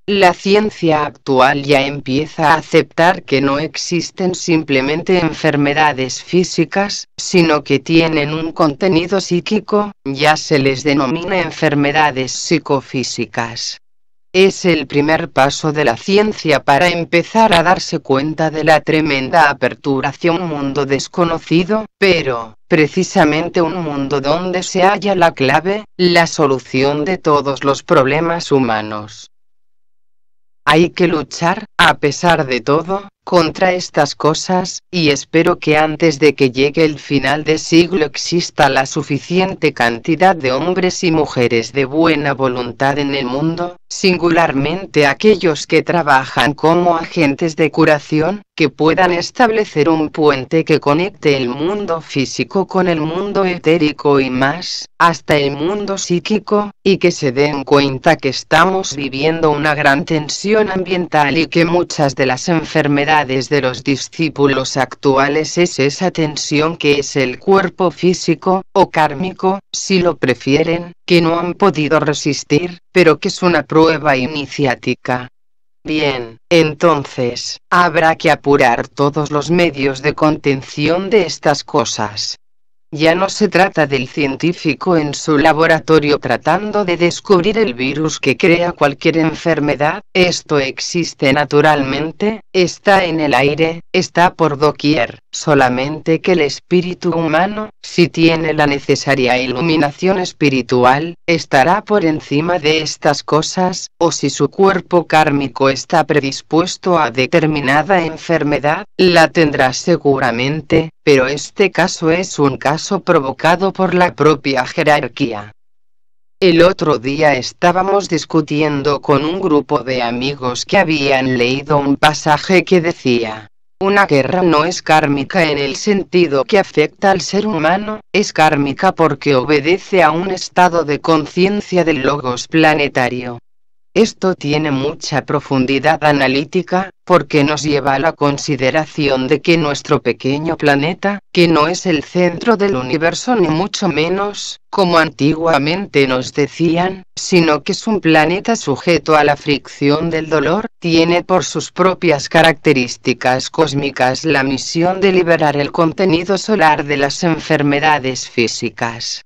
La ciencia actual ya empieza a aceptar que no existen simplemente enfermedades físicas, sino que tienen un contenido psíquico, ya se les denomina enfermedades psicofísicas. Es el primer paso de la ciencia para empezar a darse cuenta de la tremenda apertura hacia un mundo desconocido, pero, precisamente un mundo donde se halla la clave, la solución de todos los problemas humanos. Hay que luchar, a pesar de todo, contra estas cosas, y espero que antes de que llegue el final de siglo exista la suficiente cantidad de hombres y mujeres de buena voluntad en el mundo, singularmente aquellos que trabajan como agentes de curación, que puedan establecer un puente que conecte el mundo físico con el mundo etérico y más, hasta el mundo psíquico, y que se den cuenta que estamos viviendo una gran tensión ambiental y que muchas de las enfermedades de los discípulos actuales es esa tensión que es el cuerpo físico, o kármico, si lo prefieren, que no han podido resistir, pero que es una prueba iniciática. Bien, entonces, habrá que apurar todos los medios de contención de estas cosas. Ya no se trata del científico en su laboratorio tratando de descubrir el virus que crea cualquier enfermedad. Esto existe naturalmente, está en el aire, está por doquier, solamente que el espíritu humano, si tiene la necesaria iluminación espiritual, estará por encima de estas cosas, o si su cuerpo kármico está predispuesto a determinada enfermedad, la tendrá seguramente, pero este caso es un caso provocado por la propia jerarquía. El otro día estábamos discutiendo con un grupo de amigos que habían leído un pasaje que decía: una guerra no es kármica en el sentido que afecta al ser humano, es kármica porque obedece a un estado de conciencia del logos planetario. Esto tiene mucha profundidad analítica, porque nos lleva a la consideración de que nuestro pequeño planeta, que no es el centro del universo ni mucho menos, como antiguamente nos decían, sino que es un planeta sujeto a la fricción del dolor, tiene por sus propias características cósmicas la misión de liberar el contenido solar de las enfermedades físicas.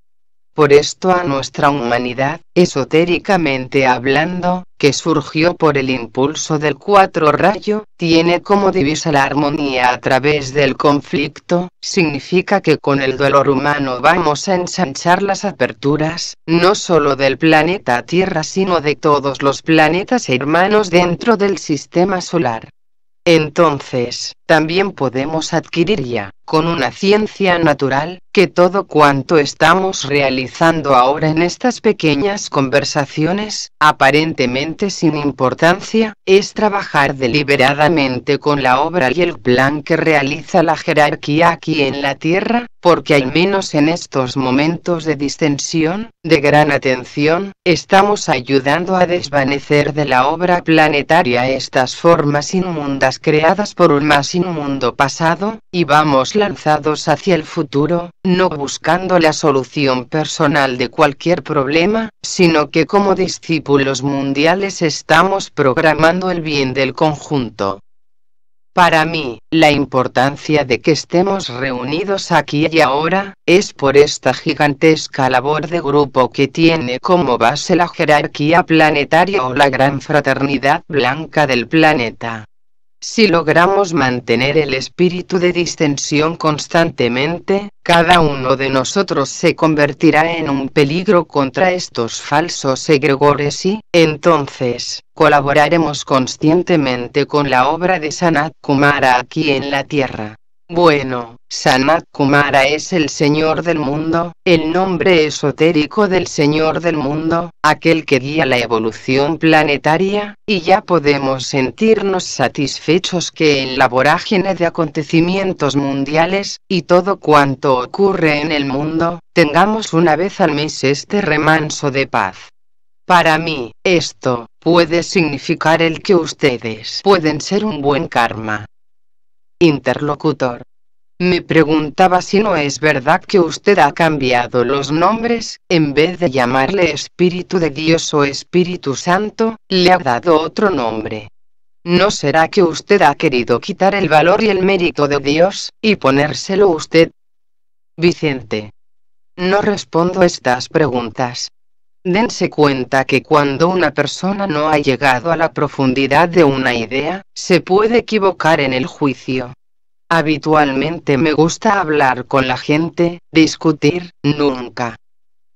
Por esto a nuestra humanidad, esotéricamente hablando, que surgió por el impulso del cuatro rayo, tiene como divisa la armonía a través del conflicto, significa que con el dolor humano vamos a ensanchar las aperturas, no solo del planeta Tierra sino de todos los planetas hermanos dentro del sistema solar. Entonces, también podemos adquirir ya, con una ciencia natural, que todo cuanto estamos realizando ahora en estas pequeñas conversaciones, aparentemente sin importancia, es trabajar deliberadamente con la obra y el plan que realiza la jerarquía aquí en la Tierra, porque al menos en estos momentos de distensión, de gran atención, estamos ayudando a desvanecer de la obra planetaria estas formas inmundas creadas por un más inmundo pasado, y vamos lanzados hacia el futuro, no buscando la solución personal de cualquier problema, sino que como discípulos mundiales estamos programando el bien del conjunto. Para mí, la importancia de que estemos reunidos aquí y ahora, es por esta gigantesca labor de grupo que tiene como base la jerarquía planetaria o la gran fraternidad blanca del planeta. Si logramos mantener el espíritu de distensión constantemente, cada uno de nosotros se convertirá en un peligro contra estos falsos egregores y, entonces, colaboraremos conscientemente con la obra de Sanat Kumara aquí en la Tierra. Bueno, Sanat Kumara es el Señor del Mundo, el nombre esotérico del Señor del Mundo, aquel que guía la evolución planetaria, y ya podemos sentirnos satisfechos que en la vorágine de acontecimientos mundiales, y todo cuanto ocurre en el mundo, tengamos una vez al mes este remanso de paz. Para mí, esto puede significar el que ustedes pueden ser un buen karma. Interlocutor. Me preguntaba si no es verdad que usted ha cambiado los nombres, en vez de llamarle Espíritu de Dios o Espíritu Santo, le ha dado otro nombre. ¿No será que usted ha querido quitar el valor y el mérito de Dios, y ponérselo usted? Vicente. No respondo estas preguntas. Dense cuenta que cuando una persona no ha llegado a la profundidad de una idea, se puede equivocar en el juicio. Habitualmente me gusta hablar con la gente, discutir, nunca.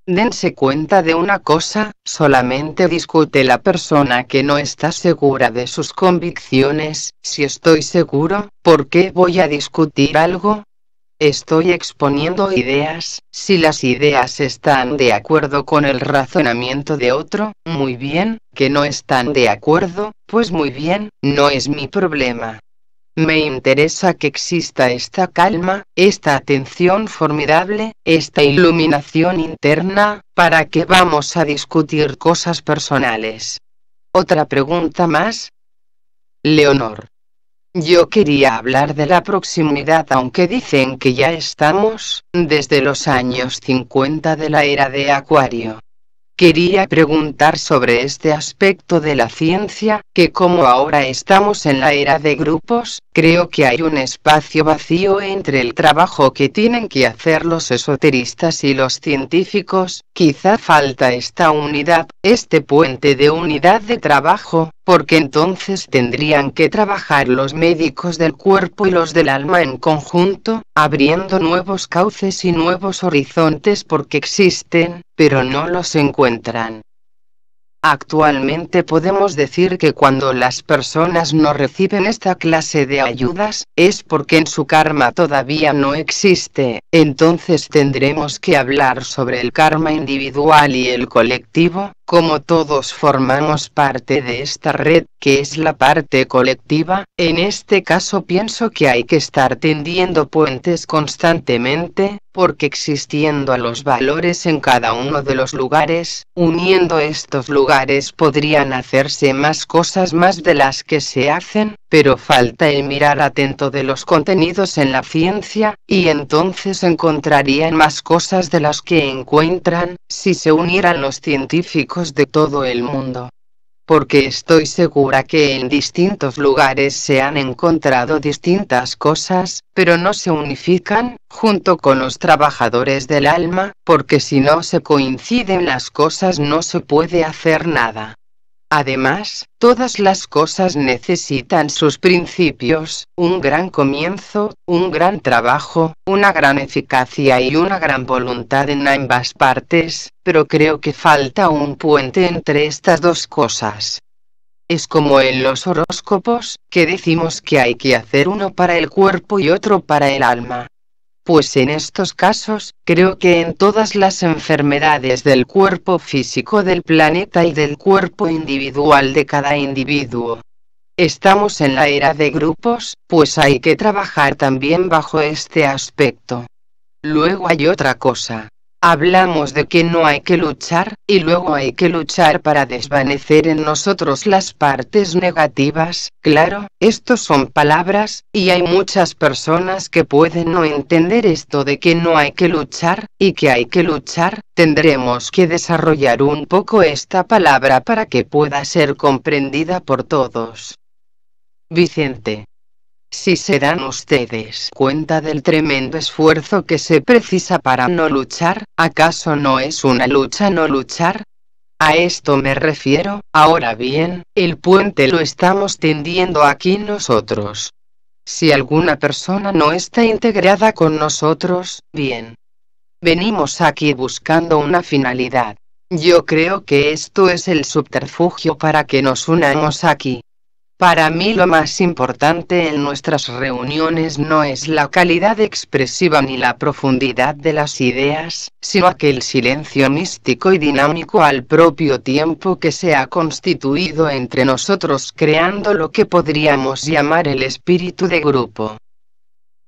Dense cuenta de una cosa, solamente discute la persona que no está segura de sus convicciones. Si estoy seguro, ¿por qué voy a discutir algo? Estoy exponiendo ideas, si las ideas están de acuerdo con el razonamiento de otro, muy bien, que no están de acuerdo, pues muy bien, no es mi problema. Me interesa que exista esta calma, esta atención formidable, esta iluminación interna, ¿para qué vamos a discutir cosas personales? ¿Otra pregunta más? Leonor. Yo quería hablar de la proximidad, aunque dicen que ya estamos, desde los años 50 de la era de Acuario. Quería preguntar sobre este aspecto de la ciencia, que como ahora estamos en la era de grupos, creo que hay un espacio vacío entre el trabajo que tienen que hacer los esoteristas y los científicos. Quizá falta esta unidad, este puente de unidad de trabajo, porque entonces tendrían que trabajar los médicos del cuerpo y los del alma en conjunto, abriendo nuevos cauces y nuevos horizontes porque existen, pero no los encuentran. Actualmente podemos decir que cuando las personas no reciben esta clase de ayudas, es porque en su karma todavía no existe. Entonces tendremos que hablar sobre el karma individual y el colectivo, como todos formamos parte de esta red, que es la parte colectiva. En este caso pienso que hay que estar tendiendo puentes constantemente, porque existiendo a los valores en cada uno de los lugares, uniendo estos lugares podrían hacerse más cosas más de las que se hacen, pero falta el mirar atento de los contenidos en la ciencia, y entonces encontrarían más cosas de las que encuentran, si se unieran los científicos de todo el mundo. Porque estoy segura que en distintos lugares se han encontrado distintas cosas, pero no se unifican, junto con los trabajadores del alma, porque si no se coinciden las cosas no se puede hacer nada. Además, todas las cosas necesitan sus principios, un gran comienzo, un gran trabajo, una gran eficacia y una gran voluntad en ambas partes, pero creo que falta un puente entre estas dos cosas. Es como en los horóscopos, que decimos que hay que hacer uno para el cuerpo y otro para el alma. Pues en estos casos, creo que en todas las enfermedades del cuerpo físico del planeta y del cuerpo individual de cada individuo, estamos en la era de grupos, pues hay que trabajar también bajo este aspecto. Luego hay otra cosa. Hablamos de que no hay que luchar, y luego hay que luchar para desvanecer en nosotros las partes negativas. Claro, estos son palabras, y hay muchas personas que pueden no entender esto de que no hay que luchar, y que hay que luchar. Tendremos que desarrollar un poco esta palabra para que pueda ser comprendida por todos. Vicente. Si se dan ustedes cuenta del tremendo esfuerzo que se precisa para no luchar, ¿acaso no es una lucha no luchar? A esto me refiero. Ahora bien, el puente lo estamos tendiendo aquí nosotros. Si alguna persona no está integrada con nosotros, bien. Venimos aquí buscando una finalidad. Yo creo que esto es el subterfugio para que nos unamos aquí. Para mí lo más importante en nuestras reuniones no es la calidad expresiva ni la profundidad de las ideas, sino aquel silencio místico y dinámico al propio tiempo que se ha constituido entre nosotros creando lo que podríamos llamar el espíritu de grupo.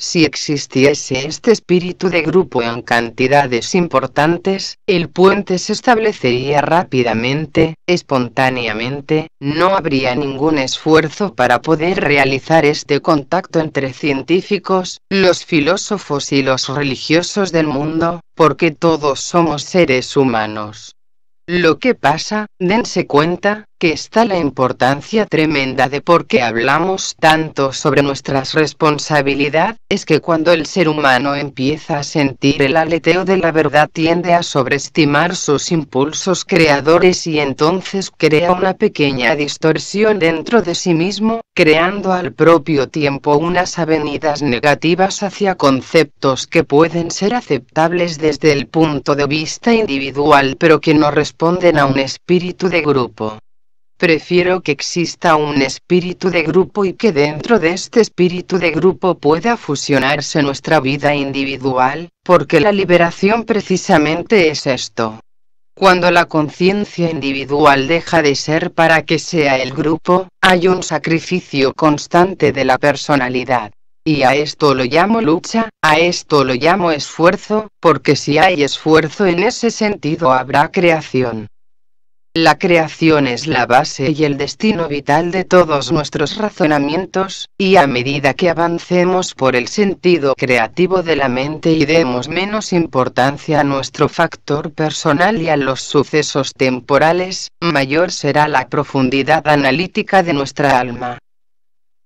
Si existiese este espíritu de grupo en cantidades importantes, el puente se establecería rápidamente, espontáneamente, no habría ningún esfuerzo para poder realizar este contacto entre científicos, los filósofos y los religiosos del mundo, porque todos somos seres humanos. Lo que pasa, dense cuenta, que está la importancia tremenda de por qué hablamos tanto sobre nuestras responsabilidad, es que cuando el ser humano empieza a sentir el aleteo de la verdad tiende a sobreestimar sus impulsos creadores y entonces crea una pequeña distorsión dentro de sí mismo, creando al propio tiempo unas avenidas negativas hacia conceptos que pueden ser aceptables desde el punto de vista individual pero que no responden a un espíritu de grupo. Prefiero que exista un espíritu de grupo y que dentro de este espíritu de grupo pueda fusionarse nuestra vida individual, porque la liberación precisamente es esto. Cuando la conciencia individual deja de ser para que sea el grupo, hay un sacrificio constante de la personalidad. Y a esto lo llamo lucha, a esto lo llamo esfuerzo, porque si hay esfuerzo en ese sentido habrá creación. La creación es la base y el destino vital de todos nuestros razonamientos, y a medida que avancemos por el sentido creativo de la mente y demos menos importancia a nuestro factor personal y a los sucesos temporales, mayor será la profundidad analítica de nuestra alma.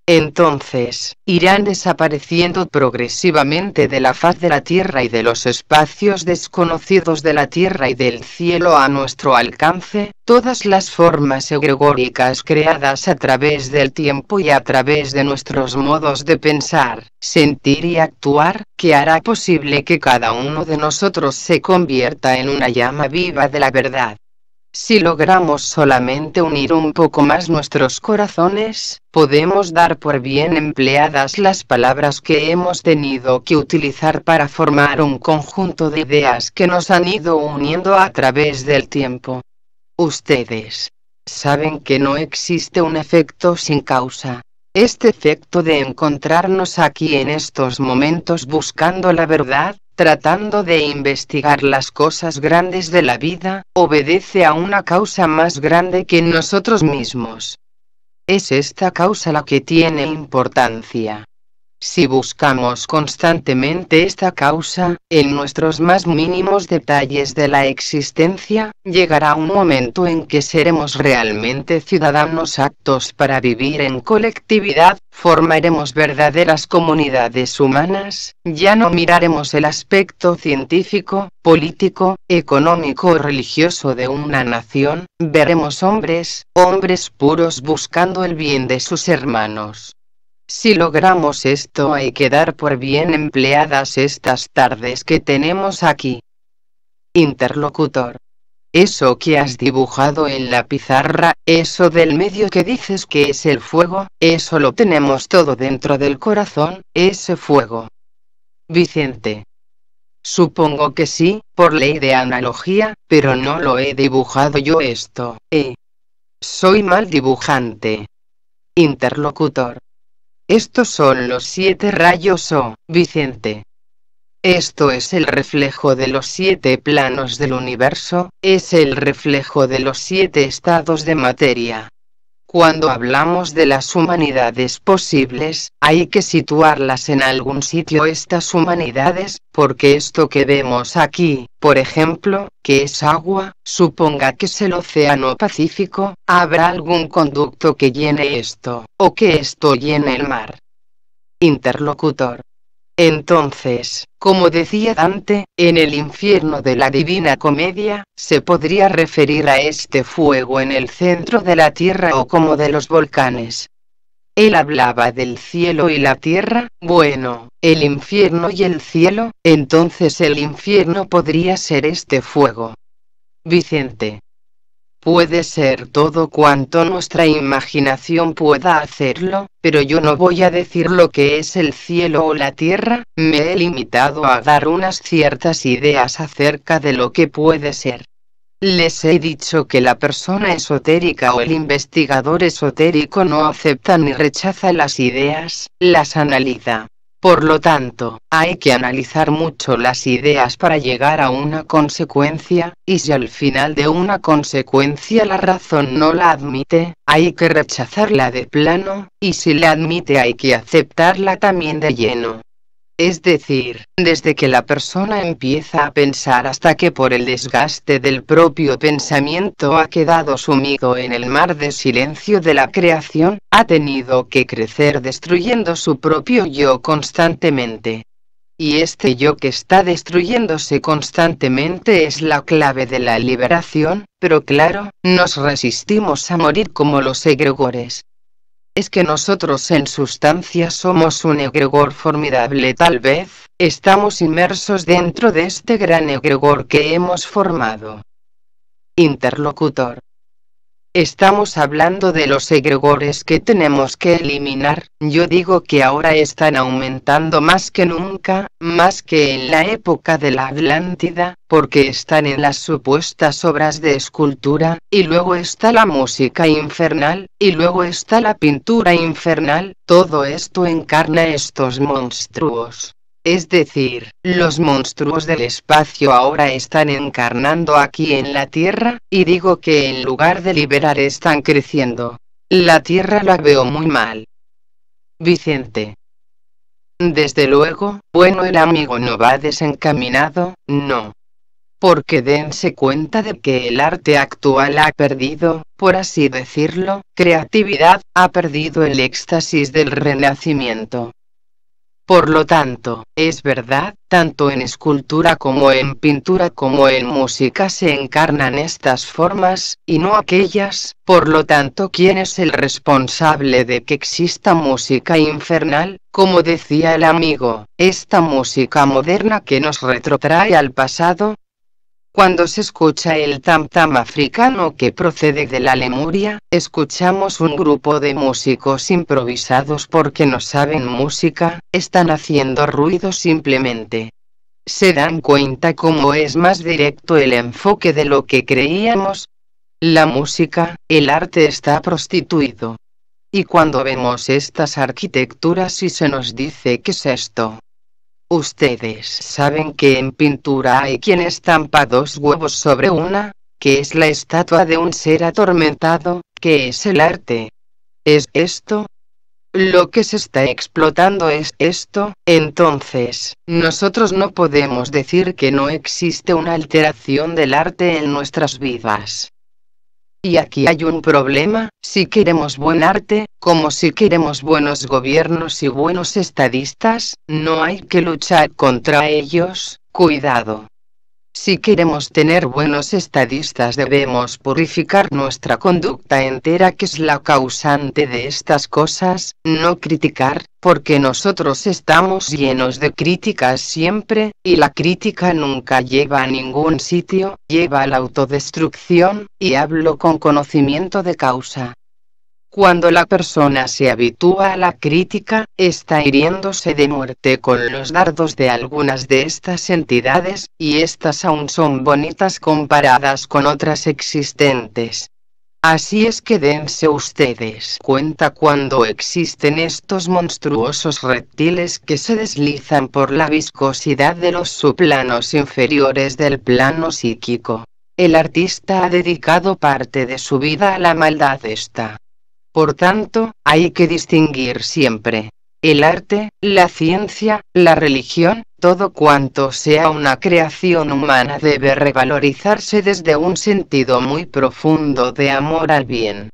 Entonces, irán desapareciendo progresivamente de la faz de la Tierra y de los espacios desconocidos de la Tierra y del cielo a nuestro alcance, todas las formas egregóricas creadas a través del tiempo y a través de nuestros modos de pensar, sentir y actuar, que hará posible que cada uno de nosotros se convierta en una llama viva de la verdad. Si logramos solamente unir un poco más nuestros corazones, podemos dar por bien empleadas las palabras que hemos tenido que utilizar para formar un conjunto de ideas que nos han ido uniendo a través del tiempo. Ustedes saben que no existe un efecto sin causa. Este efecto de encontrarnos aquí en estos momentos buscando la verdad, tratando de investigar las cosas grandes de la vida, obedece a una causa más grande que nosotros mismos. Es esta causa la que tiene importancia. Si buscamos constantemente esta causa, en nuestros más mínimos detalles de la existencia, llegará un momento en que seremos realmente ciudadanos aptos para vivir en colectividad, formaremos verdaderas comunidades humanas, ya no miraremos el aspecto científico, político, económico o religioso de una nación, veremos hombres puros buscando el bien de sus hermanos. Si logramos esto, hay que dar por bien empleadas estas tardes que tenemos aquí. Interlocutor. Eso que has dibujado en la pizarra, eso del medio que dices que es el fuego, eso lo tenemos todo dentro del corazón, ese fuego. Vicente. Supongo que sí, por ley de analogía, pero no lo he dibujado yo esto, Soy mal dibujante. Interlocutor. Estos son los 7 rayos Vicente. Esto es el reflejo de los 7 planos del universo, es el reflejo de los 7 estados de materia. Cuando hablamos de las humanidades posibles, hay que situarlas en algún sitio estas humanidades, porque esto que vemos aquí, por ejemplo, que es agua, suponga que es el océano Pacífico, habrá algún conducto que llene esto, o que esto llene el mar. Interlocutor. Entonces, como decía Dante, en el infierno de la Divina Comedia, se podría referir a este fuego en el centro de la tierra o como de los volcanes. Él hablaba del cielo y la tierra, bueno, el infierno y el cielo, entonces el infierno podría ser este fuego. Vicente. Puede ser todo cuanto nuestra imaginación pueda hacerlo, pero yo no voy a decir lo que es el cielo o la tierra, me he limitado a dar unas ciertas ideas acerca de lo que puede ser. Les he dicho que la persona esotérica o el investigador esotérico no acepta ni rechaza las ideas, las analiza. Por lo tanto, hay que analizar mucho las ideas para llegar a una consecuencia, y si al final de una consecuencia la razón no la admite, hay que rechazarla de plano, y si la admite hay que aceptarla también de lleno. Es decir, desde que la persona empieza a pensar hasta que por el desgaste del propio pensamiento ha quedado sumido en el mar de silencio de la creación, ha tenido que crecer destruyendo su propio yo constantemente. Y este yo que está destruyéndose constantemente es la clave de la liberación, pero claro, nos resistimos a morir como los egregores. Es que nosotros en sustancia somos un egregor formidable, tal vez, estamos inmersos dentro de este gran egregor que hemos formado. Interlocutor. Estamos hablando de los egregores que tenemos que eliminar, yo digo que ahora están aumentando más que nunca, más que en la época de la Atlántida, porque están en las supuestas obras de escultura, y luego está la música infernal, y luego está la pintura infernal, todo esto encarna estos monstruos. Es decir, los monstruos del espacio ahora están encarnando aquí en la Tierra, y digo que en lugar de liberar están creciendo. La Tierra la veo muy mal. Vicente. Desde luego, bueno, el amigo no va desencaminado, no. Porque dense cuenta de que el arte actual ha perdido, por así decirlo, creatividad, ha perdido el éxtasis del Renacimiento. Por lo tanto, es verdad, tanto en escultura como en pintura como en música se encarnan estas formas, y no aquellas. Por lo tanto, ¿quién es el responsable de que exista música infernal? Como decía el amigo, esta música moderna que nos retrotrae al pasado. Cuando se escucha el tam-tam africano que procede de la Lemuria, escuchamos un grupo de músicos improvisados porque no saben música, están haciendo ruido simplemente. ¿Se dan cuenta cómo es más directo el enfoque de lo que creíamos? La música, el arte está prostituido. Y cuando vemos estas arquitecturas y se nos dice ¿qué es esto? Ustedes saben que en pintura hay quien estampa dos huevos sobre una, que es la estatua de un ser atormentado, que es el arte. ¿Es esto? Lo que se está explotando es esto. Entonces, nosotros no podemos decir que no existe una alteración del arte en nuestras vidas. Y aquí hay un problema, si queremos buen arte, como si queremos buenos gobiernos y buenos estadistas, no hay que luchar contra ellos, cuidado. Si queremos tener buenos estadistas debemos purificar nuestra conducta entera, que es la causante de estas cosas, no criticar, porque nosotros estamos llenos de críticas siempre, y la crítica nunca lleva a ningún sitio, lleva a la autodestrucción, y hablo con conocimiento de causa. Cuando la persona se habitúa a la crítica, está hiriéndose de muerte con los dardos de algunas de estas entidades, y estas aún son bonitas comparadas con otras existentes. Así es que dense ustedes cuenta cuando existen estos monstruosos reptiles que se deslizan por la viscosidad de los subplanos inferiores del plano psíquico. El artista ha dedicado parte de su vida a la maldad esta. Por tanto, hay que distinguir siempre. El arte, la ciencia, la religión, todo cuanto sea una creación humana debe revalorizarse desde un sentido muy profundo de amor al bien.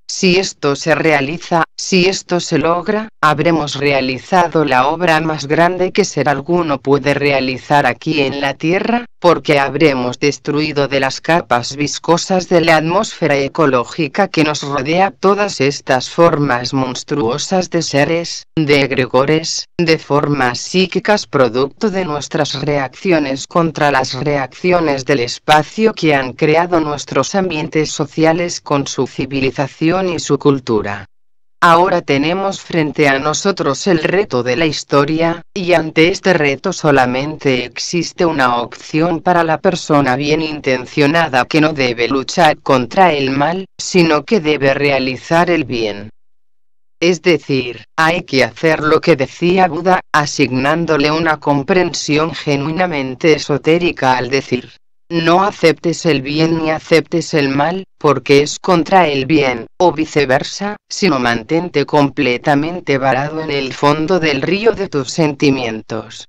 Si esto se realiza, si esto se logra, habremos realizado la obra más grande que ser alguno puede realizar aquí en la Tierra, porque habremos destruido de las capas viscosas de la atmósfera ecológica que nos rodea todas estas formas monstruosas de seres, de egregores, de formas psíquicas producto de nuestras reacciones contra las reacciones del espacio que han creado nuestros ambientes sociales con su civilización y su cultura. Ahora tenemos frente a nosotros el reto de la historia, y ante este reto solamente existe una opción para la persona bien intencionada, que no debe luchar contra el mal, sino que debe realizar el bien. Es decir, hay que hacer lo que decía Buda, asignándole una comprensión genuinamente esotérica al decir: no aceptes el bien ni aceptes el mal, porque es contra el bien, o viceversa, sino mantente completamente varado en el fondo del río de tus sentimientos.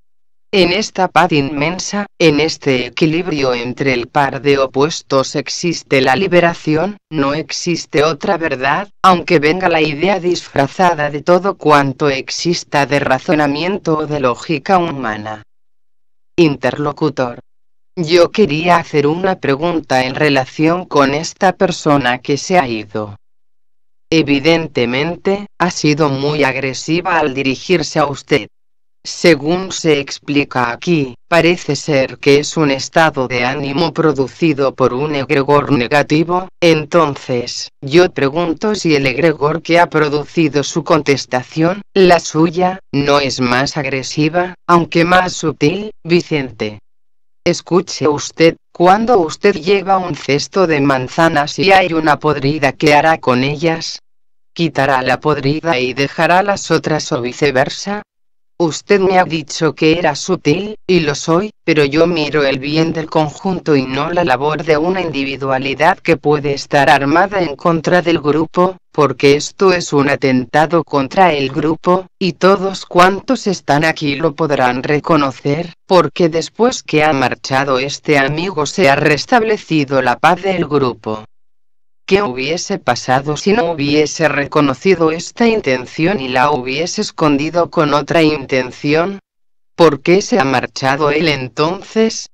En esta paz inmensa, en este equilibrio entre el par de opuestos existe la liberación, no existe otra verdad, aunque venga la idea disfrazada de todo cuanto exista de razonamiento o de lógica humana. Interlocutor: yo quería hacer una pregunta en relación con esta persona que se ha ido. Evidentemente, ha sido muy agresiva al dirigirse a usted. Según se explica aquí, parece ser que es un estado de ánimo producido por un egregor negativo. Entonces, yo pregunto si el egregor que ha producido su contestación, la suya, no es más agresiva, aunque más sutil. Vicente: escuche usted, cuando usted lleva un cesto de manzanas y hay una podrida, ¿qué hará con ellas? ¿Quitará la podrida y dejará las otras o viceversa? Usted me ha dicho que era sutil, y lo soy, pero yo miro el bien del conjunto y no la labor de una individualidad que puede estar armada en contra del grupo, porque esto es un atentado contra el grupo, y todos cuantos están aquí lo podrán reconocer, porque después que ha marchado este amigo se ha restablecido la paz del grupo. ¿Qué hubiese pasado si no hubiese reconocido esta intención y la hubiese escondido con otra intención? ¿Por qué se ha marchado él entonces?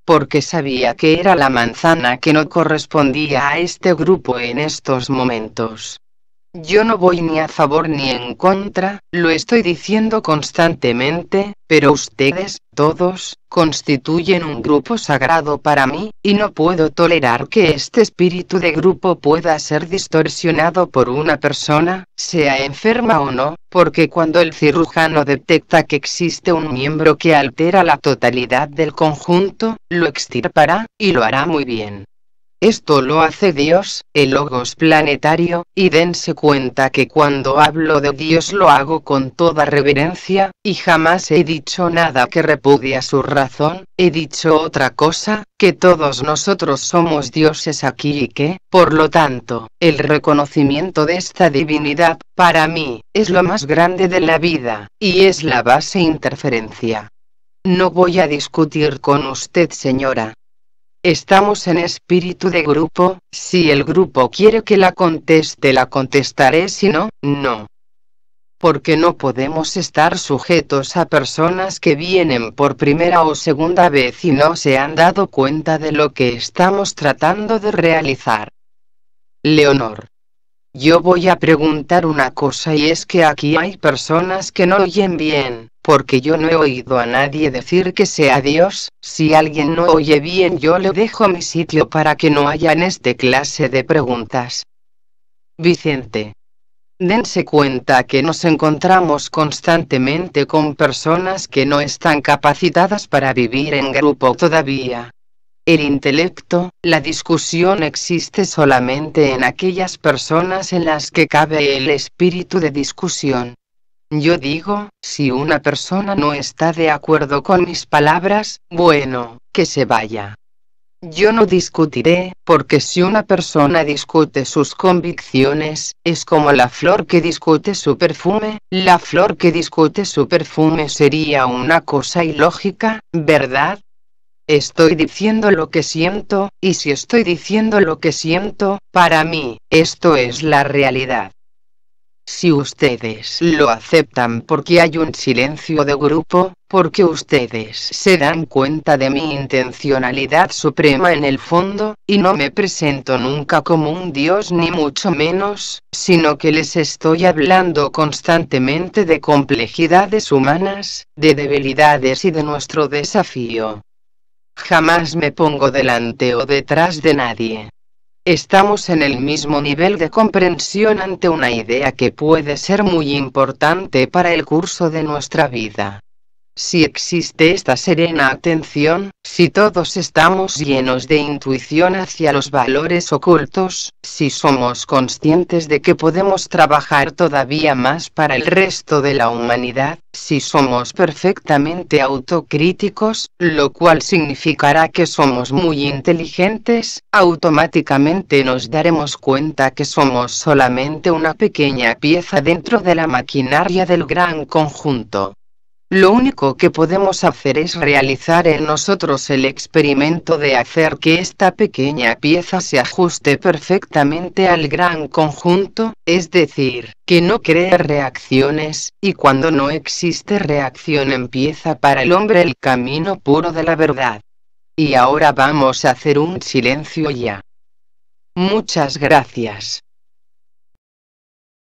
Porque sabía que era la manzana que no correspondía a este grupo en estos momentos. Yo no voy ni a favor ni en contra, lo estoy diciendo constantemente, pero ustedes, todos, constituyen un grupo sagrado para mí, y no puedo tolerar que este espíritu de grupo pueda ser distorsionado por una persona, sea enferma o no, porque cuando el cirujano detecta que existe un miembro que altera la totalidad del conjunto, lo extirpará, y lo hará muy bien. Esto lo hace Dios, el Logos planetario, y dense cuenta que cuando hablo de Dios lo hago con toda reverencia, y jamás he dicho nada que repudie su razón, he dicho otra cosa, que todos nosotros somos dioses aquí y que, por lo tanto, el reconocimiento de esta divinidad, para mí, es lo más grande de la vida, y es la base interferencia. No voy a discutir con usted, señora. Estamos en espíritu de grupo, si el grupo quiere que la contestaré, si no, no. Porque no podemos estar sujetos a personas que vienen por primera o segunda vez y no se han dado cuenta de lo que estamos tratando de realizar. Leonor. Yo voy a preguntar una cosa, y es que aquí hay personas que no oyen bien, porque yo no he oído a nadie decir que sea Dios. Si alguien no oye bien, yo le dejo mi sitio para que no hayan este clase de preguntas. Vicente. Dense cuenta que nos encontramos constantemente con personas que no están capacitadas para vivir en grupo todavía. El intelecto, la discusión existe solamente en aquellas personas en las que cabe el espíritu de discusión. Yo digo, si una persona no está de acuerdo con mis palabras, bueno, que se vaya. Yo no discutiré, porque si una persona discute sus convicciones, es como la flor que discute su perfume, la flor que discute su perfume sería una cosa ilógica, ¿verdad? Estoy diciendo lo que siento, y si estoy diciendo lo que siento, para mí, esto es la realidad. Si ustedes lo aceptan porque hay un silencio de grupo, porque ustedes se dan cuenta de mi intencionalidad suprema en el fondo, y no me presento nunca como un dios ni mucho menos, sino que les estoy hablando constantemente de complejidades humanas, de debilidades y de nuestro desafío. Jamás me pongo delante o detrás de nadie. Estamos en el mismo nivel de comprensión ante una idea que puede ser muy importante para el curso de nuestra vida. Si existe esta serena atención, si todos estamos llenos de intuición hacia los valores ocultos, si somos conscientes de que podemos trabajar todavía más para el resto de la humanidad, si somos perfectamente autocríticos, lo cual significará que somos muy inteligentes, automáticamente nos daremos cuenta que somos solamente una pequeña pieza dentro de la maquinaria del gran conjunto. Lo único que podemos hacer es realizar en nosotros el experimento de hacer que esta pequeña pieza se ajuste perfectamente al gran conjunto, es decir, que no cree reacciones, y cuando no existe reacción empieza para el hombre el camino puro de la verdad. Y ahora vamos a hacer un silencio ya. Muchas gracias.